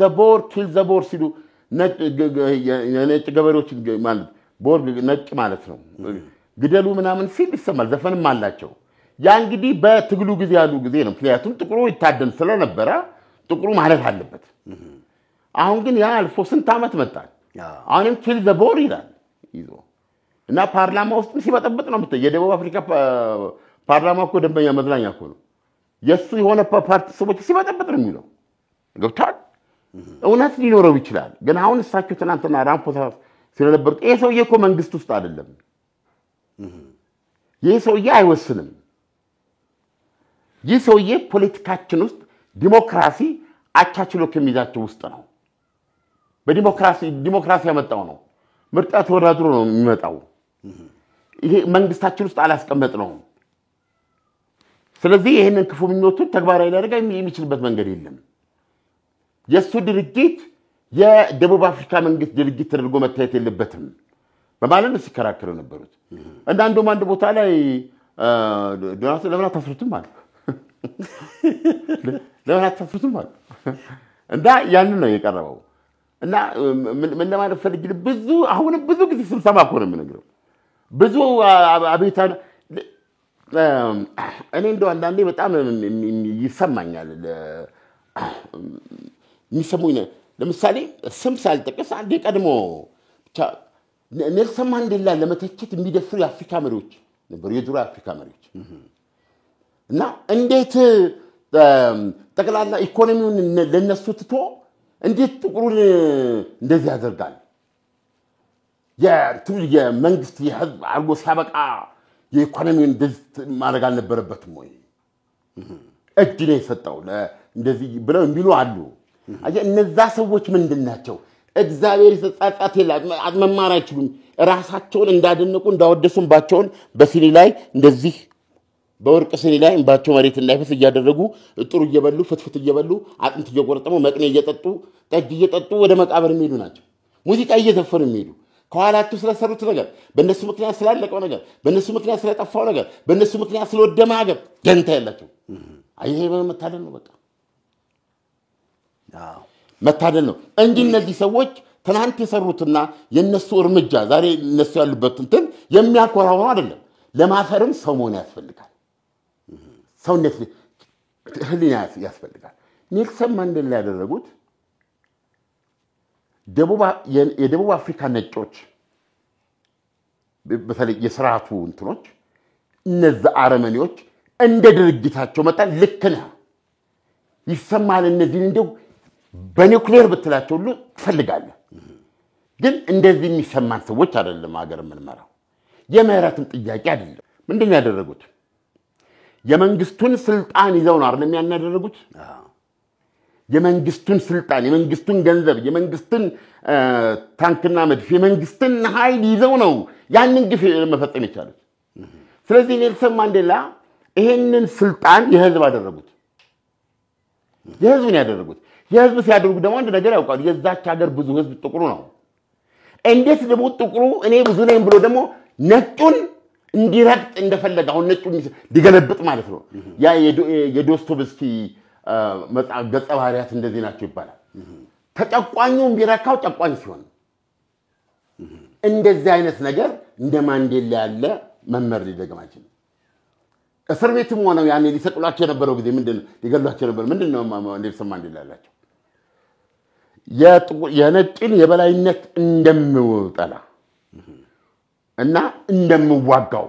ዘ ቦር ሲሉ ነጭ ገበሬዎች ማለት ቦር ነጭ ማለት ነው ግደሉ ምናምን ሲል ይሰማል። ዘፈንም አላቸው። ያ እንግዲህ በትግሉ ጊዜ ያሉ ጊዜ ነው። ምክንያቱም ጥቁሩ ይታደን ስለነበረ ጥቁሩ ማለት አለበት። አሁን ግን ያ አልፎ ስንት ዓመት መጣል። አሁንም ኪል ዘ ቦር ይላል ይዞ እና ፓርላማ ውስጥ ሲበጠብጥ ነው የምትለው። የደቡብ አፍሪካ ፓርላማ እኮ ደንበኛ መዝናኛ እኮ ነው። የሱ የሆነ ፓርቲ ሰዎች ሲበጠብጥ ነው የሚለው። ገብቷል? እውነት ሊኖረው ይችላል። ግን አሁን እሳቸው ትናንትና ራምፖሳ ስለነበሩት ይሄ ሰውዬ እኮ መንግስት ውስጥ አይደለም። ይህ ሰውዬ አይወስንም። ይህ ሰውዬ ፖለቲካችን ውስጥ ዲሞክራሲ አቻችሎ ከሚይዛቸው ውስጥ ነው። ዲሞክራሲ ያመጣው ነው። ምርጫ ተወዳድሮ ነው የሚመጣው። ይሄ መንግስታችን ውስጥ አላስቀመጥነውም። ስለዚህ ይሄንን ክፉ ምኞቱን ተግባራዊ ሊያደርግ የሚችልበት መንገድ የለም። የሱ ድርጊት የደቡብ አፍሪካ መንግስት ድርጊት ተደርጎ መታየት የለበትም በማለት ነው ሲከራከሩ ነበሩት። እና እንደውም አንድ ቦታ ላይ ዶናልድ ለምን አታስሩትም አለ። ለምን አታስሩትም አለ። እና ያንን ነው የቀረበው። እና ምን ለማለት ፈልጌ አሁን ብዙ ጊዜ ስንሰማ እኮ ነው የምነግረው። ብዙ አቤታ እኔ እንደው አንዳንዴ በጣም ይሰማኛል የሚሰሙኝ። ለምሳሌ ስም ሳልጠቅስ አንድ የቀድሞ ኔልሰን ማንዴላ ለመተቸት የሚደፍሩ የአፍሪካ መሪዎች ነበሩ፣ የድሮ የአፍሪካ መሪዎች። እና እንዴት ጠቅላላ ኢኮኖሚውን ለነሱ ትቶ እንዴት ጥቁሩን እንደዚህ ያደርጋል? የመንግስት የህዝብ አርጎ ሲያበቃ የኢኮኖሚውን እንደዚህ ማድረግ አልነበረበትም ወይ? እጅ ነው የሰጠው እንደዚህ ብለው የሚሉ አሉ። እነዛ ሰዎች ምንድን ናቸው? እግዚአብሔር የተጻጻት መማር አይችሉም። ራሳቸውን እንዳደነቁ እንዳወደሱባቸውን በሲኒ ላይ እንደዚህ በወርቅ ሲኒ ላይ እንባቸው መሬት እንዳይፈስ እያደረጉ ጥሩ እየበሉ ፍትፍት እየበሉ አጥንት እየቆረጠሙ መቅኔ እየጠጡ ጠጅ እየጠጡ ወደ መቃብር የሚሄዱ ናቸው። ሙዚቃ እየዘፈኑ የሚሄዱ ከኋላቸው ስለሰሩት ነገር፣ በእነሱ ምክንያት ስላለቀው ነገር፣ በእነሱ ምክንያት ስለጠፋው ነገር፣ በእነሱ ምክንያት ስለወደመ ሀገር ደንታ ያላቸው። ይሄ መታደል ነው። በቃ መታደል ነው እንጂ እነዚህ ሰዎች ትናንት የሰሩትና የነሱ እርምጃ ዛሬ እነሱ ያሉበት እንትን የሚያኮራው ነው አይደለም። ለማፈርም ሰው መሆን ያስፈልጋል። ሰውነት ህሊና ያስፈልጋል። ኔልሰን ማንዴላ ያደረጉት የደቡብ አፍሪካ ነጮች በተለይ የስርዓቱ እንትኖች እነዛ አረመኔዎች እንደ ድርጊታቸው መጣን ልክ ነህ ይሰማል። እነዚህን እንደው በኒውክሌር ብትላቸው ሁሉ ትፈልጋለህ። ግን እንደዚህ የሚሰማን ሰዎች አይደለም ሀገር የምንመራው። የምህረትን ጥያቄ አይደለም። ምንድን ነው ያደረጉት? የመንግስቱን ስልጣን ይዘው ነው አይደለም ያደረጉት። የመንግስቱን ስልጣን፣ የመንግስቱን ገንዘብ፣ የመንግስቱን ታንክና መድፍ፣ የመንግስቱን ኃይል ይዘው ነው ያንን ግፍ መፈጸም የቻሉት። ስለዚህ ኔልሰን ማንዴላ ይሄንን ስልጣን የህዝብ አደረጉት። የህዝብን ያደረጉት የህዝብ ሲያደርጉ ደግሞ አንድ ነገር ያውቃሉ የዛች ሀገር ብዙ ህዝብ ጥቁሩ ነው እንዴት ደግሞ ጥቁሩ እኔ ብዙ ነኝ ብሎ ደግሞ ነጩን እንዲረግጥ እንደፈለገ አሁን ነጩን ሊገለብጥ ማለት ነው ያ የዶስቶቭስኪ ገጸ ባህሪያት እንደዚህ ናቸው ይባላል ተጨቋኙም ቢረካው ጨቋኝ ሲሆን እንደዚህ አይነት ነገር እንደ ማንዴላ ያለ መመር ሊደግማችን እስር ቤትም ሆነው ያኔ ሊሰቅሏቸው የነበረው ጊዜ ምንድነው ሊገሏቸው ነበር ምንድነው ኔልሰን ማንዴላ ያላቸው የነጭን የበላይነት እንደምጠላ እና እንደምዋጋው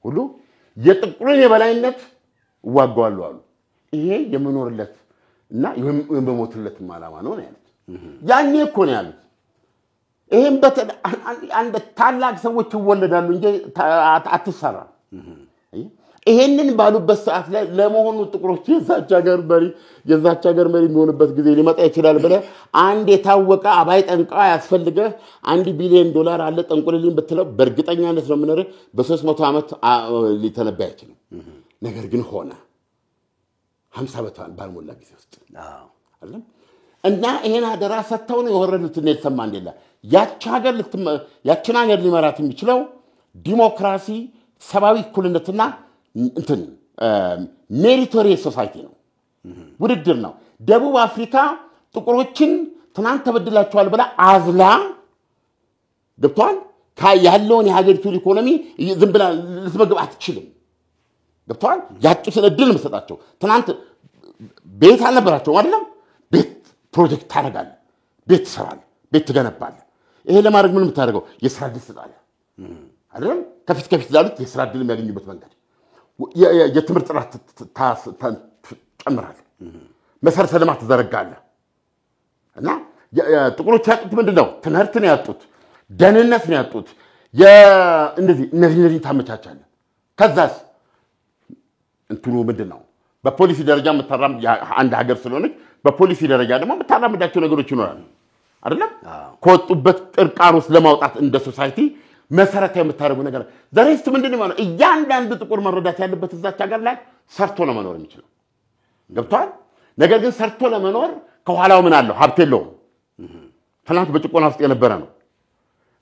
ሁሉ የጥቁርን የበላይነት ዋጋዋለሁ አሉ ይሄ የመኖርለት እና የመሞትለት ዓላማ ነው ያሉት ያኔ እኮ ነው ያሉት ይሄን አንድ ታላቅ ሰዎች ይወለዳሉ እንጂ አትሰራ ይሄንን ባሉበት ሰዓት ላይ ለመሆኑ ጥቁሮች የዛች ሀገር መሪ የሚሆንበት ጊዜ ሊመጣ ይችላል ብለ አንድ የታወቀ አባይ ጠንቋ ያስፈልገ $1 ቢሊዮን አለ ጠንቁልልኝ ብትለው በእርግጠኛነት ነው ምንረ በ300 ዓመት ሊተነበይ አይችልም ነገር ግን ሆነ 50 ዓመት ባልሞላ ጊዜ ውስጥ አይደል እና ይሄን አደራ ሰጥተው ነው የወረዱት ኔልሰን ማንዴላ ያችን ሀገር ሊመራት የሚችለው ዲሞክራሲ ሰባዊ እኩልነትና እንትን ሜሪቶሪ ሶሳይቲ ነው ውድድር ነው ደቡብ አፍሪካ ጥቁሮችን ትናንት ተበድላቸዋል ብላ አዝላ ገብቷል ያለውን የሀገሪቱን ኢኮኖሚ ዝም ብላ ልትመግብ አትችልም ገብቷል ያጡትን እድል መስጠታቸው ትናንት ቤት አልነበራቸውም አይደለም ቤት ፕሮጀክት ታደርጋለ ቤት ሰራል ቤት ትገነባለ ይሄ ለማድረግ ምን የምታደርገው የስራ ዕድል ትሰጣለህ አይደል ከፊት ላሉት የስራ ዕድል የሚያገኙበት መንገድ የትምህርት ጥራት ተጨምራለህ መሰረተ ልማት ተዘረጋለህ እና ጥቁሮች ያጡት ምንድነው ትምህርት ነው ያጡት ደህንነት ነው ያጡት እነዚህ ታመቻቻለህ ከዛስ እንትኑ ምንድነው በፖሊሲ ደረጃ መተራም አንድ ሀገር ስለሆነ በፖሊሲ ደረጃ ደግሞ መተራምዳቸው ነገሮች ይኖራሉ አይደለም ከወጡበት ጥርቃሮስ ለማውጣት እንደ ሶሳይቲ መሰረታዊ የምታረጉ ነገር ዘሬስት ምንድነው ማለት እያንዳንዱ ጥቁር መረዳት ያለበት እዛች ሀገር ላይ ሰርቶ ነው መኖር የሚችለው ገብቷል ነገር ግን ሰርቶ ለመኖር ከኋላው ምን አለው ሀብት የለውም ትናንት በጭቆና ውስጥ የነበረ ነው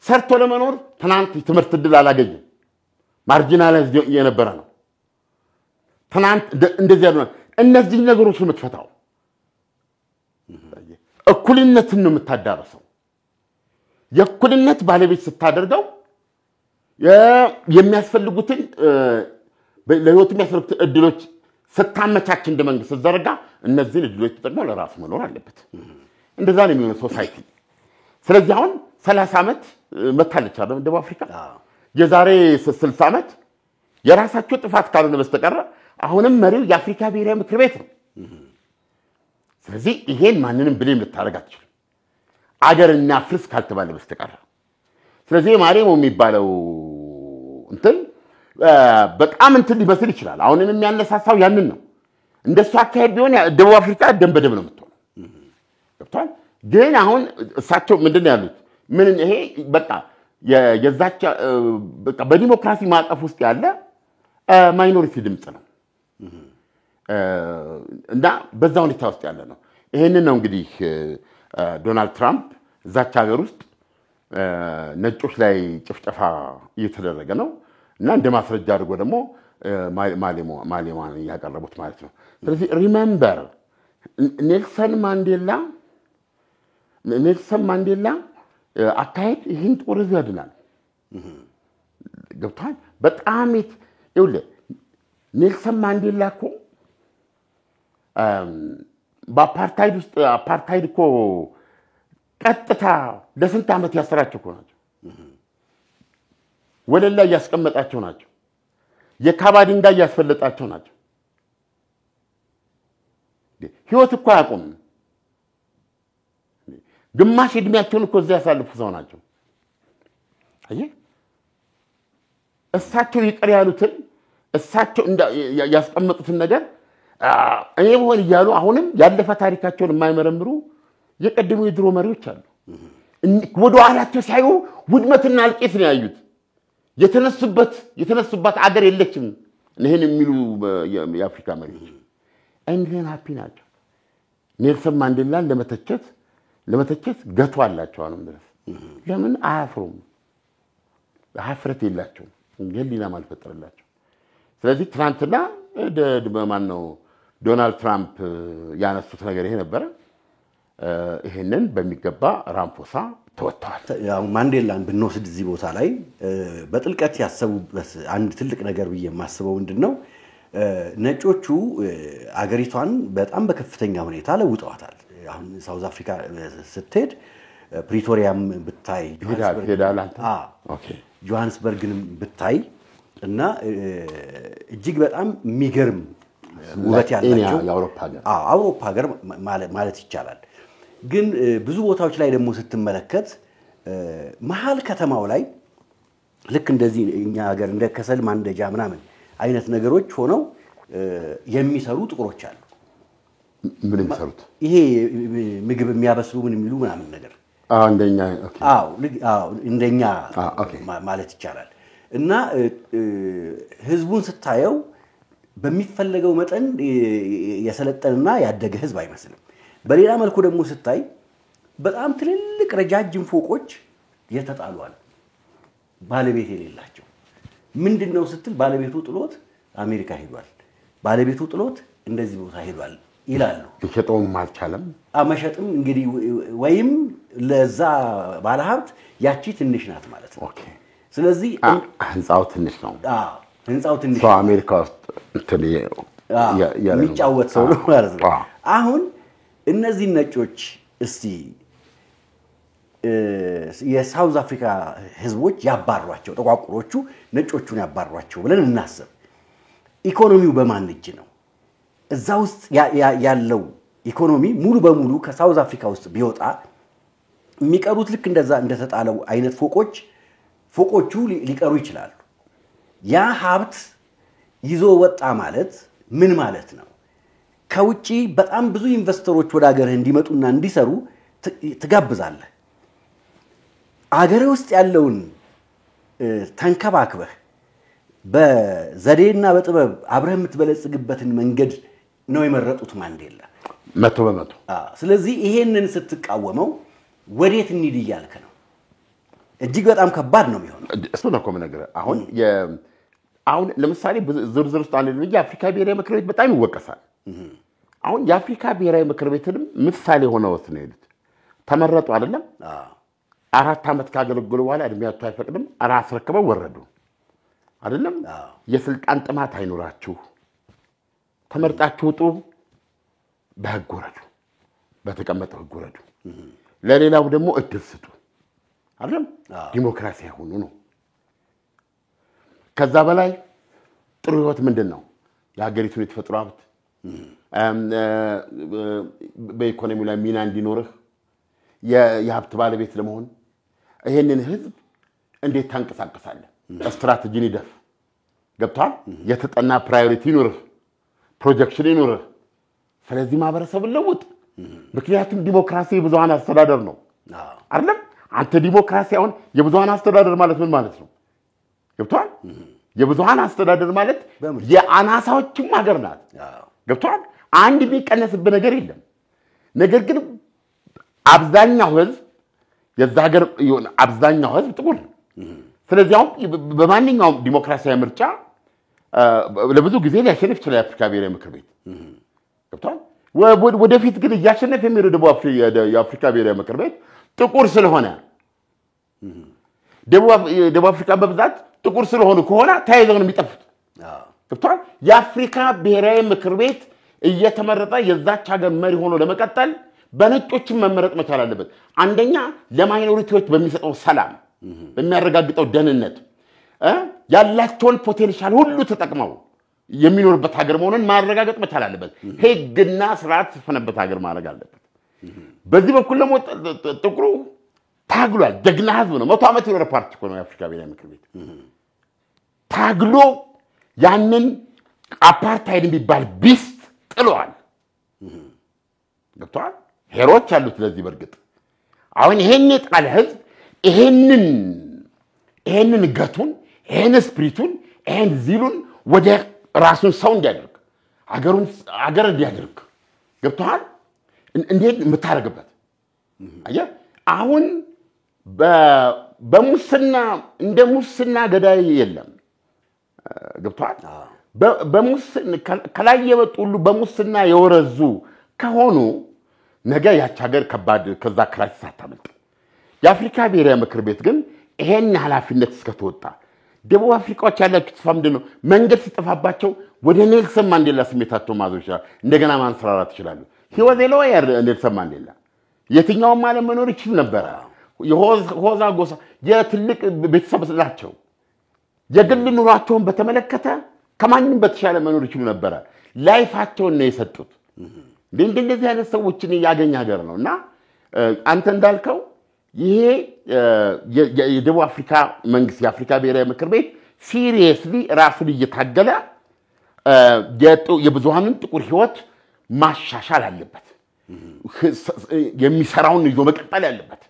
ሰርቶ ለመኖር ትናንት ትምህርት ዕድል አላገኘም ማርጂናላይዝ የነበረ ነው ትናንት እንደዚህ ያለው እነዚህ ነገሮች ነው የምትፈታው እኩልነትን ነው የምታዳርሰው የእኩልነት ባለቤት ስታደርገው የሚያስፈልጉትን ለህይወት የሚያስፈልጉትን እድሎች ስታመቻች እንደ መንግስት ዘረጋ እነዚህ እድሎች ተጠቅመው ለራሱ መኖር አለበት እንደዛ ነው የሚሆነው ሶሳይቲ ስለዚህ አሁን 30 ዓመት መታለች አይደል ደቡብ አፍሪካ የዛሬ 60 ዓመት የራሳቸው ጥፋት ካልሆነ በስተቀር አሁንም መሪው የአፍሪካ ብሔራዊ ምክር ቤት ነው ስለዚህ ይሄን ማንንም ብሌም ልታረጋ አትችልም አገርና ፍርስ ካልተባለ በስተቀር ስለዚህ ማሪሞ የሚባለው እንትን በጣም እንትን ሊመስል ይችላል አሁንም የሚያነሳሳው ያንን ነው እንደሱ አካሄድ ቢሆን ደቡብ አፍሪካ ደም በደም ነው የምትሆነው ገብቷል ግን አሁን እሳቸው ምንድነው ያሉት ምን ይሄ በቃ የዛቻ በቃ በዲሞክራሲ ማዕቀፍ ውስጥ ያለ ማይኖሪቲ ድምጽ ነው እና በዛው ሁኔታ ውስጥ ያለ ነው ይሄንን ነው እንግዲህ ዶናልድ ትራምፕ እዛች ሀገር ውስጥ ነጮች ላይ ጭፍጨፋ እየተደረገ ነው እና እንደ ማስረጃ አድርጎ ደግሞ ማሌማን ያቀረቡት ማለት ነው ስለዚህ ሪሜምበር ኔልሰን ማንዴላ አካሄድ ይህን ጥቁር ህዝብ ያድናል ገብቷል በጣም ይኸውልህ ኔልሰን ማንዴላ እኮ በአፓርታይድ ውስጥ አፓርታይድ እኮ ቀጥታ ለስንት ዓመት ያሰራቸው እኮ ናቸው ወለላ ያስቀመጣቸው ናቸው የካባ ድንጋይ ያስፈለጣቸው ናቸው ህይወት እኮ አያቆም ግማሽ እድሜያቸውን እኮ እዛ ያሳልፉ ሰው ናቸው አየህ እሳቸው ይቀር ያሉትን እሳቸው ያስቀመጡትን ነገር እኔ በሆነ ይያሉ አሁንም ያለፈ ታሪካቸውን የማይመረምሩ የቀደሙ የድሮ መሪዎች አሉ ወደ ኋላቸው ሳይው ውድመትና አልቄት ነው ያዩት የተነሱበት አገር የለችም እነህን የሚሉ የአፍሪካ መሪዎች እንግዲህ ሃፒ ናቸው ኔልሰን ማንዴላን ለመተቸት ገቱ አላቸው አሁንም ድረስ ለምን አያፍሩም ሀፍረት የላቸውም እንግሊና ማልፈጠረላቸው ስለዚህ ትናንትና ማን ነው ዶናልድ ትራምፕ ያነሱት ነገር ይሄ ነበር ይሄንን በሚገባ ራምፎሳ ተወጣጣ ያው ማንዴላን ብንወስድ እዚህ ቦታ ላይ በጥልቀት ያሰቡበት አንድ ትልቅ ነገር ብዬ ማስበው ምንድነው ነጮቹ አገሪቷን በጣም በከፍተኛ ሁኔታ ለውጠዋታል አሁን ሳውዝ አፍሪካ ስትሄድ ፕሪቶሪያም ብታይ ኦኬ ጆሃንስበርግንም ብታይ እና እጅግ በጣም የሚገርም ውበት ያላቸው አውሮፓ ሀገር ማለት ይቻላል ግን ብዙ ቦታዎች ላይ ደግሞ ስትመለከት መሃል ከተማው ላይ ልክ እንደዚህ እኛ ሀገር እንደ ከሰል ማንደጃ ምናምን አይነት ነገሮች ሆነው የሚሰሩ ጥቁሮች አሉ ምን የሚሰሩት ይሄ ምግብ የሚያበስሉ ምን የሚሉ ምናምን ነገር እንደኛ እንደኛ ማለት ይቻላል እና ህዝቡን ስታየው በሚፈልገው መጠን የሰለጠነና ያደገ ህዝብ አይመስልም በሌላ መልኩ ደግሞ ስታይ በጣም ትልልቅ ረጃጅም ፎቆች የተጣሉዋል ባለቤት የሌላቸው ምንድነው ስትል ባለቤቱ ጥሎት አሜሪካ ሄዷል ባለቤቱ ጥሎት እንደዚህ ቦታ ሄዷል ይላሉ ሸጦም አልቻለም አመሸጥም እንግዲህ ወይም ለዛ ባለሀብት ያቺ ትንሽ ናት ማለት ነው ኦኬ ስለዚህ ህንጻው ትንሽ ነው ህንጻው ትንሽ ነው አሜሪካ ውስጥ እንትን የሚጫወት ሰው ነው ማለት ነው አሁን እነዚህ ነጮች እስቲ የሳውዝ አፍሪካ ህዝቦች ያባሯቸው ተቋቁሮቹ ነጮቹን ያባሯቸው ብለን እናስብ ኢኮኖሚው በማን እጅ ነው እዛ ውስጥ ያለው ኢኮኖሚ ሙሉ በሙሉ ከሳውዝ አፍሪካ ውስጥ ቢወጣ የሚቀሩት ልክ እንደዛ እንደተጣለው አይነት ፎቆቹ ሊቀሩ ይችላሉ ያ ሀብት ይዞ ወጣ ማለት ምን ማለት ነው ከውጪ በጣም ብዙ ኢንቨስተሮች ወደ ሀገርህ እንዲመጡና እንዲሰሩ ትጋብዛለህ አገር ውስጥ ያለውን ተንከባክበህ በዘዴና በጥበብ አብረህ የምትበለጽግበትን መንገድ ነው የመረጡት ማንዴላ 100% ስለዚህ ይሄንን ስትቃወመው ወዴት እንሂድ ይያልከ ነው እጅግ በጣም ከባድ ነው የሚሆነው እሱ ነው ቆም ነገር አሁን ለምሳሌ ዝርዝር ውስጥ አንድ ልጅ የአፍሪካ ብሔራዊ ምክር ቤት በጣም ይወቀሳል አሁን የአፍሪካ ብሔራዊ ምክር ቤትንም ምሳሌ ሆነው ነው ተመረጡ አይደለም 4 አመት ካገለገሉ በኋላ እድሜያቸው አይፈቅድም አስረክበው ወረዱ አይደለም የስልጣን ጥማት አይኖራችሁ ተመርጣችሁ ውጡ በህግ ወረዱ በተቀመጠው ህግ ወረዱ ለሌላው ደግሞ እድል ስጡ አይደለም ዲሞክራሲ ሆኖ ነው ከዛ በላይ ጥሩ ህይወት ምንድነው የሀገሪቱን የተፈጥሮ ሀብት በኢኮኖሚው ላይ ሚና እንዲኖርህ የሀብት ባለቤት ለመሆን ይሄንን ህዝብ እንዴት ታንቀሳቀሳለህ ስትራቴጂ ንደፍ ገብቷል የተጠና ፕራዮሪቲ ይኖርህ ፕሮጀክሽን ይኖርህ ስለዚህ ማህበረሰብ ለውጥ ምክንያቱም ዲሞክራሲ የብዙሃን አስተዳደር ነው አይደል አንተ ዲሞክራሲ አሁን የብዙሃን አስተዳደር ማለት ምን ማለት ነው ገብቷል የብዙሃን አስተዳደር ማለት የአናሳዎችም ሀገር ናት ገብቷል አንድ ቢቀነስበት ነገር የለም ነገር ግን አብዛኛው ህዝብ የዛ ሀገር ይሁን አብዛኛው ህዝብ ጥቁር ስለዚህ አሁን በማንኛውም ዲሞክራሲያዊ ምርጫ ለብዙ ጊዜ ሊያሸንፍ ይችላል የአፍሪካ ብሔራዊ ምክር ቤት ገብቷል ወደፊት ግን ያሸነፈ የሚለው የአፍሪካ ብሔራዊ ምክር ቤት ጥቁር ስለሆነ ደቡብ አፍሪካ በብዛት ጥቁር ስለሆነ ከሆነ ታይዘው ነው የሚጠፉት ገብቷል የአፍሪካ ብሔራዊ ምክር ቤት እየተመረጠ የዛች ሀገር መሪ ሆኖ ለመቀጠል በነጮችም መመረጥ መቻል አለበት አንደኛ ለማይኖሪቲዎች በሚሰጠው ሰላም በሚያረጋግጠው ደህንነት ያላቸውን ፖቴንሻል ሁሉ ተጠቅመው የሚኖርበት ሀገር መሆኑን ማረጋገጥ መቻል አለበት ህግና ስርዓት ፈነበት ሀገር ማድረግ አለበት በዚህ በኩል ደግሞ ጥቁሩ ታግሏል ጀግና ህዝብ ነው 100 አመት የኖረ ፓርቲ ነው የአፍሪካ ብሔራዊ ምክር ቤት ታግሎ ያንን አፓርታይድ የሚባል ቢስት ጥሏል ገብቷል ሄሮች አሉት ለዚህ በርግጥ አሁን ይሄን የጣለ ህዝብ ይሄንን ገቱን ይሄን ስፒሪቱን ይሄን ዚሉን ወደ ራሱን ሰው እንዲያደርግ አገር እንዲያደርግ ገብቷል እንዴት የምታረግበት አየህ አሁን በሙስና እንደ ሙስና ገዳይ የለም ገብቷል በሙስና ከላይ የመጡ ሁሉ በሙስና የወረዙ ከሆኑ ነገ ያች ሀገር ከባድ ከዛ ክራይሲስ አታመልጥ የአፍሪካ ብሔራዊ ምክር ቤት ግን ይሄን ኃላፊነት እስከተወጣ ደቡብ አፍሪካዎች ያላችሁ ተስፋ ምንድነው መንገድ ሲጠፋባቸው ወደ ኔልሰን ማንዴላ ስሜታቸው ማዞር ይችላል እንደገና ማንሰራራት ይችላሉ ህይወት የለወያር ኔልሰን ማንዴላ የትኛው ማለት መኖር ይችል ነበር የሆዛ ጎሳ የትልቅ ቤተሰብ ስላቸው የግል ኑሯቸውን በተመለከተ ከማንም በተሻለ መኖር ይችሉ ነበር ላይፋቸውን ነው የሰጡት እንደዚህ አይነት ሰዎችን ያገኝ ሀገር ነውና አንተ እንዳልከው ይሄ የደቡብ አፍሪካ መንግስት የአፍሪካ ብሔራዊ ምክር ቤት ሲሪየስሊ ራሱን እየታገለ የብዙሃንን ጥቁር ህይወት ማሻሻል አለበት የሚሰራውን ይዞ መቀጠል አለበት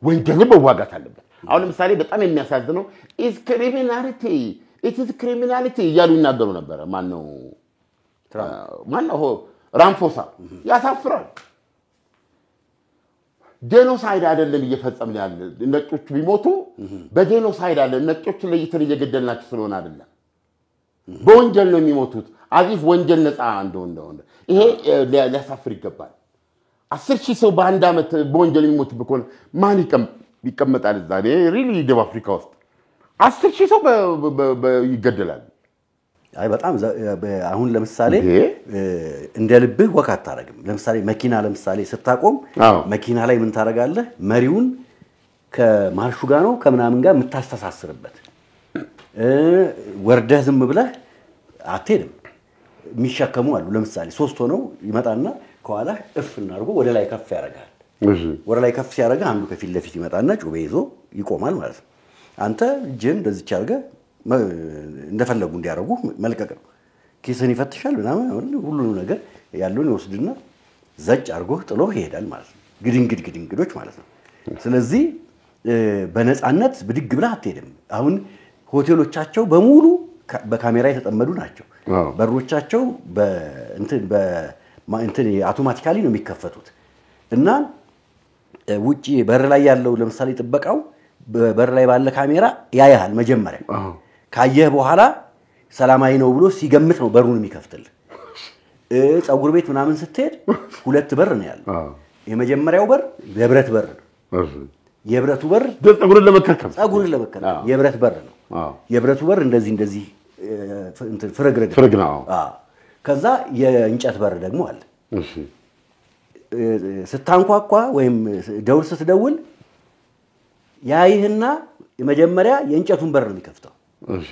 ወንጀልን መዋጋት አለበት አሁን ለምሳሌ በጣም የሚያሳዝነው is criminality it is criminality ያሉ ይናገሩ ነበር ማነው ራምፎሳ ያሳፍራል ጄኖሳይድ አይደለም እየፈጸምን ያለ ነጮች ቢሞቱ በጄኖሳይድ አለ ነጮች ለይተን እየገደልናቸው ስለሆነ አይደለም በወንጀል ነው የሚሞቱት አዚፍ ወንጀል ነፃ እንደሆነ ይሄ ሊያሳፍር ይገባል 10,000 ሰው በአንድ አመት በወንጀል የሚሞት በኮን ማን ይቀመጣል እዛ ሪሊ ደቡብ አፍሪካ ውስጥ 10,000 ሰው ይገደላል አይ በጣም አሁን ለምሳሌ እንደ ልብህ ወካት ታረግም ለምሳሌ መኪና ለምሳሌ ስታቆም መኪና ላይ ምን ታረጋለህ መሪውን ከማርሹ ጋር ነው ከምናምን ጋር የምታስተሳስርበት ወርደህ ዝም ብለህ አትሄድም የሚሸከሙ አሉ ለምሳሌ 3 ሆነው ይመጣና ከኋላ እፍና አድርጎ ወደ ላይ ከፍ ያረጋል ወደ ላይ ከፍ ሲያረጋ አንዱ ከፊት ለፊት ይመጣና ጩቤ ይዞ ይቆማል ማለት ነው አንተ ጅን እንደዚህ አድርገህ እንደፈለጉ እንዲያረጉ መልቀቅ ነው ኪስን ይፈትሻል ምናምን ሁሉ ነገር ያለውን ይወስድና ዘጭ አርጎ ጥሎ ይሄዳል ማለት ነው ግድንግዶች ማለት ነው ስለዚህ በነፃነት ብድግ ብለህ አትሄድም አሁን ሆቴሎቻቸው በሙሉ በካሜራ የተጠመዱ ናቸው በሮቻቸው በእንትን አውቶማቲካሊ ነው የሚከፈቱት እና ውጪ በር ላይ ያለው ለምሳሌ ጥበቃው በር ላይ ባለ ካሜራ ያያል መጀመሪያ ካየህ በኋላ ሰላማዊ ነው ብሎ ሲገምት ነው በሩን የሚከፍትል ጸጉር ቤት ምናምን ስትሄድ 2 በር ነው ያለው የመጀመሪያው በር የብረት በር ነው የብረቱ በር ጸጉርን ለመከልከል የብረት በር ነው የብረቱ በር እንደዚህ እንትን ፍረግረግ ነው ከዛ የእንጨት በር ደግሞ አለ እሺ ስታንኳኳ ወይም ደውል ስትደውል ያይህና የመጀመሪያ የእንጨቱን በር ነው የሚከፍተው እሺ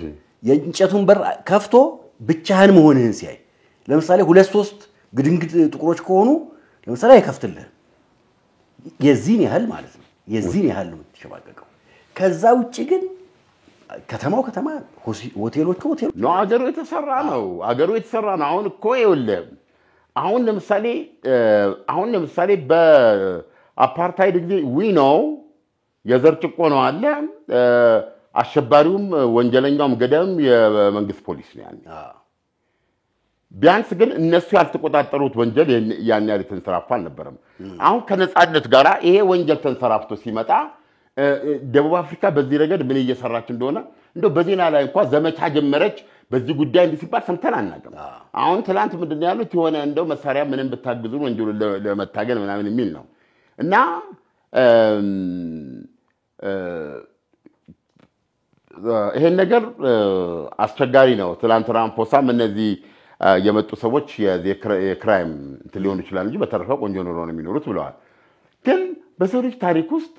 የእንጨቱን በር ከፍቶ ብቻህን መሆንህን ሲያይ ለምሳሌ 2-3 ግድንግድ ጥቁሮች ከሆኑ ለምሳሌ አይከፍትልህ የዚህን ያህል ማለት ነው የዚህን ያህል ነው ተሸባቀቀው ከዛ ውጪ ግን ከተማ ሆቴሎቹ ነው አገሩ የተሰራ ነው አሁን እኮ ይኸውልህ አሁን ለምሳሌ በአፓርታይድ ጊዜ ነው የዘር ጭቆና አለ አሸባሪውም ወንጀለኛውም ገዳም የመንግስት ፖሊስ ነው ያለው ቢያንስ ግን እነሱ ያልተቆጣጠሩት ወንጀል ያን ያህል ተንሰራፋ አልነበረም አሁን ከነጻነት ጋራ ይሄ ወንጀል ተንሰራፍቶ ሲመጣ ደቡብ አፍሪካ በዚህ ረገድ ምን እየሰራች እንደሆነ እንደው በዜና ላይ እንኳን ዘመቻ ጀመረች በዚህ ጉዳይ እንዲሲባል ሰምተን አናውቅም አሁን ትላንት ምንድነው ያሉት የሆነ እንደው መሳሪያ ምንም ብታግዙ ወንጀሉ ለመታገል ምናምን የሚል ነው እና ይሄን ነገር አስቸጋሪ ነው ትላንት ራምፖሳም እነዚህ የመጡ ሰዎች የክራይም ሊሆኑ ይችላል እንጂ በተረፈ ቆንጆ ኑሮ ነው የሚኖሩት ብለዋል ግን በሰው ልጅ ታሪክ ውስጥ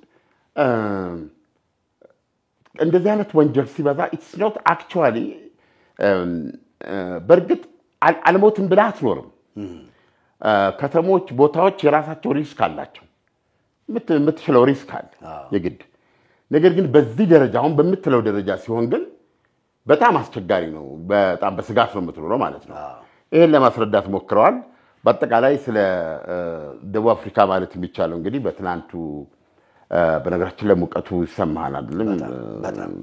እንደዚህ አይነት ወንጀል ሲበዛ it's not actually በርግጥ አልሞትም ብለህ አትኖርም ከተሞች ቦታዎች የራሳቸው ሪስክ አላቸው የምትችለው ሪስክ አለ የግድ ነገር ግን በዚህ ደረጃ አሁን በምትለው ደረጃ ሲሆን ግን በጣም አስቸጋሪ ነው በጣም በስጋት ነው የምትኖረው ማለት ነው ይሄን ለማስረዳት ሞክረዋል በአጠቃላይ ስለ ደቡብ አፍሪካ ማለት የሚቻለው እንግዲህ በትናንቱ በነገራችን ላይ ሙቀቱ ይሰማሃል አይደለም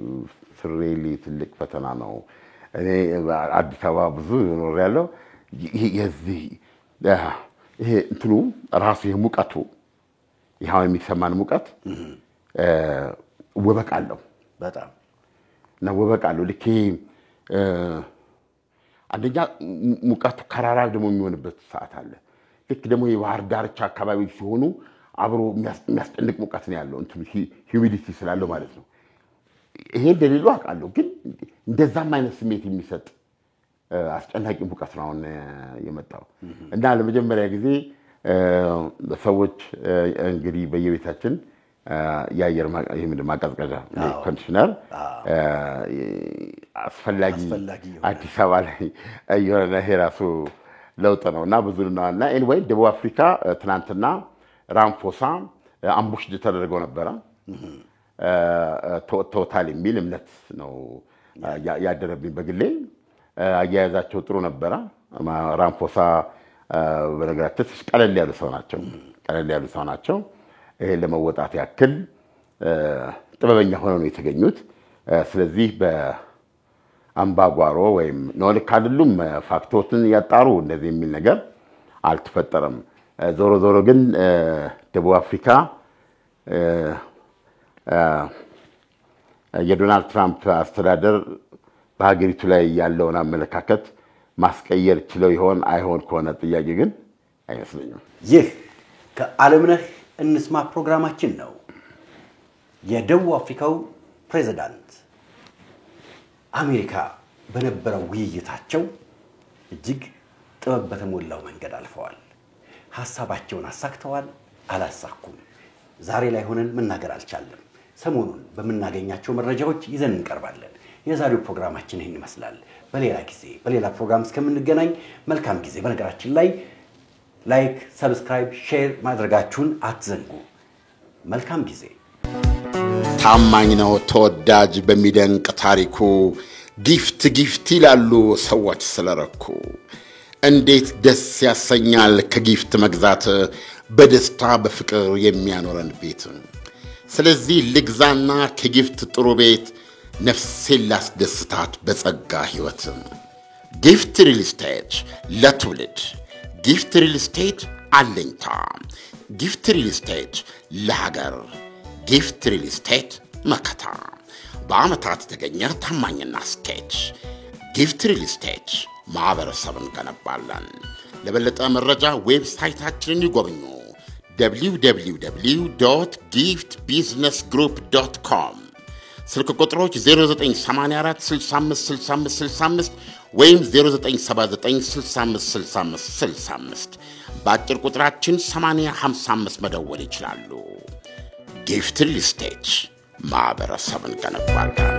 ፍሬሊ ትልቅ ፈተና ነው እኔ አዲስ አበባ ብዙ ኖር ያለው ይሄ እንትኑ ራሱ የሙቀቱ ይሄው የሚሰማን ሙቀት ወበቃለው በጣም ነው ወበቃለው ልክ አንደኛ ሙቀቱ ከራራ ደግሞ የሚሆንበት ሰዓት አለ ልክ ደግሞ የባህር ዳርቻ አካባቢ ሲሆኑ አብሮ የሚያስጨንቅ ሙቀት ነው ያለው እንትኑ ሂዩሚዲቲ ስላለው ማለት ነው ይሄ እንደሌሉ አቃለው ግን እንደዛም አይነት ስሜት የሚሰጥ አስጨናቂ ሙቀት ነው የመጣው እና ለመጀመሪያ ጊዜ ሰዎች እንግዲህ በየቤታችን የአየር ማቀዝቀዣ ኮንዲሽነር አስፈላጊ አዲስ አበባ ላይ የሆነ ሄራሱ ለውጥ ነውና ብዙ ነውና ኤኒዌይ ደቡብ አፍሪካ ትናንትና ራምፎሳ አምቡሽ ተደርጎ ነበር ቶታል የሚል እምነት ነው ያደረብኝ በግሌ አያያዛቸው ጥሩ ነበር ራምፎሳ በነገራችን ቀለል ያሉ ሰው ናቸው ይሄ ለመወጣት ያክል ጥበበኛ ሆነው ነው የተገኙት ስለዚህ በአምባጓሮ ወይም ነው ለካሉም ፋክቶችን ያጣሩ እንደዚህ የሚል ነገር አልተፈጠረም ዞሮ ግን ደቡብ አፍሪካ የዶናልድ ትራምፕ አስተዳደር በሀገሪቱ ላይ ያለውን አመለካከት ማስቀየር ችለው ይሆን አይሆን ከሆነ ጥያቄ ግን አይመስለኝም ይህ ከዓለምነህ እንስማ ፕሮግራማችን ነው የደቡብ አፍሪካው ፕሬዝዳንት አሜሪካ በነበረው ውይይታቸው እጅግ ጥበብ በተሞላው መንገድ አልፈዋል ሐሳባቸውን አሳክተዋል አላሳኩም ዛሬ ላይ ሆነን መናገር አልቻለም ሰሞኑን በመናገኛቸው መረጃዎች ይዘን እንቀርባለን የዛሬው ፕሮግራማችን ይሄን ይመስላል በሌላ ጊዜ በሌላ ፕሮግራም እስከምንገናኝ መልካም ጊዜ በነገራችን ላይ ላይክ ሰብስክራይብ ሼር ማድረጋችሁን አትዘንጉ መልካም ጊዜ ታማኝ ነው ተወዳጅ በሚደንቅ ታሪኩ ጊፍት ይላሉ ሰዎች ስለረኩ እንዴት ደስ ያሰኛል ከጊፍት መግዛት በደስታ በፍቅር የሚያኖረን ቤት ስለዚህ ልግዛና ከጊፍት ጥሩ ቤት ነፍሴን ላስደስታት በጸጋ ህይወት ጊፍት ሪል ስቴት ለትውልድ ጊፍት ሪል ስቴት አለኝታ ጊፍት ሪል ስቴት ለሀገር ጊፍት ሪል ስቴት መከታ በአመታት የተገኘ ታማኝና ስኬት ጊፍት ሪል ስቴት ማህበረሰብን ገነባለን ለበለጠ መረጃ ዌብሳይታችንን ይጎብኙ www.giftbusinessgroup.com ስልክ ቁጥሮች 0984 65 65 65 ወይም 0979 65 65 በአጭር ቁጥራችን 8055 መደወል ይችላሉ ጊፍት ሪል ስቴት ማህበረሰብን ገነባለን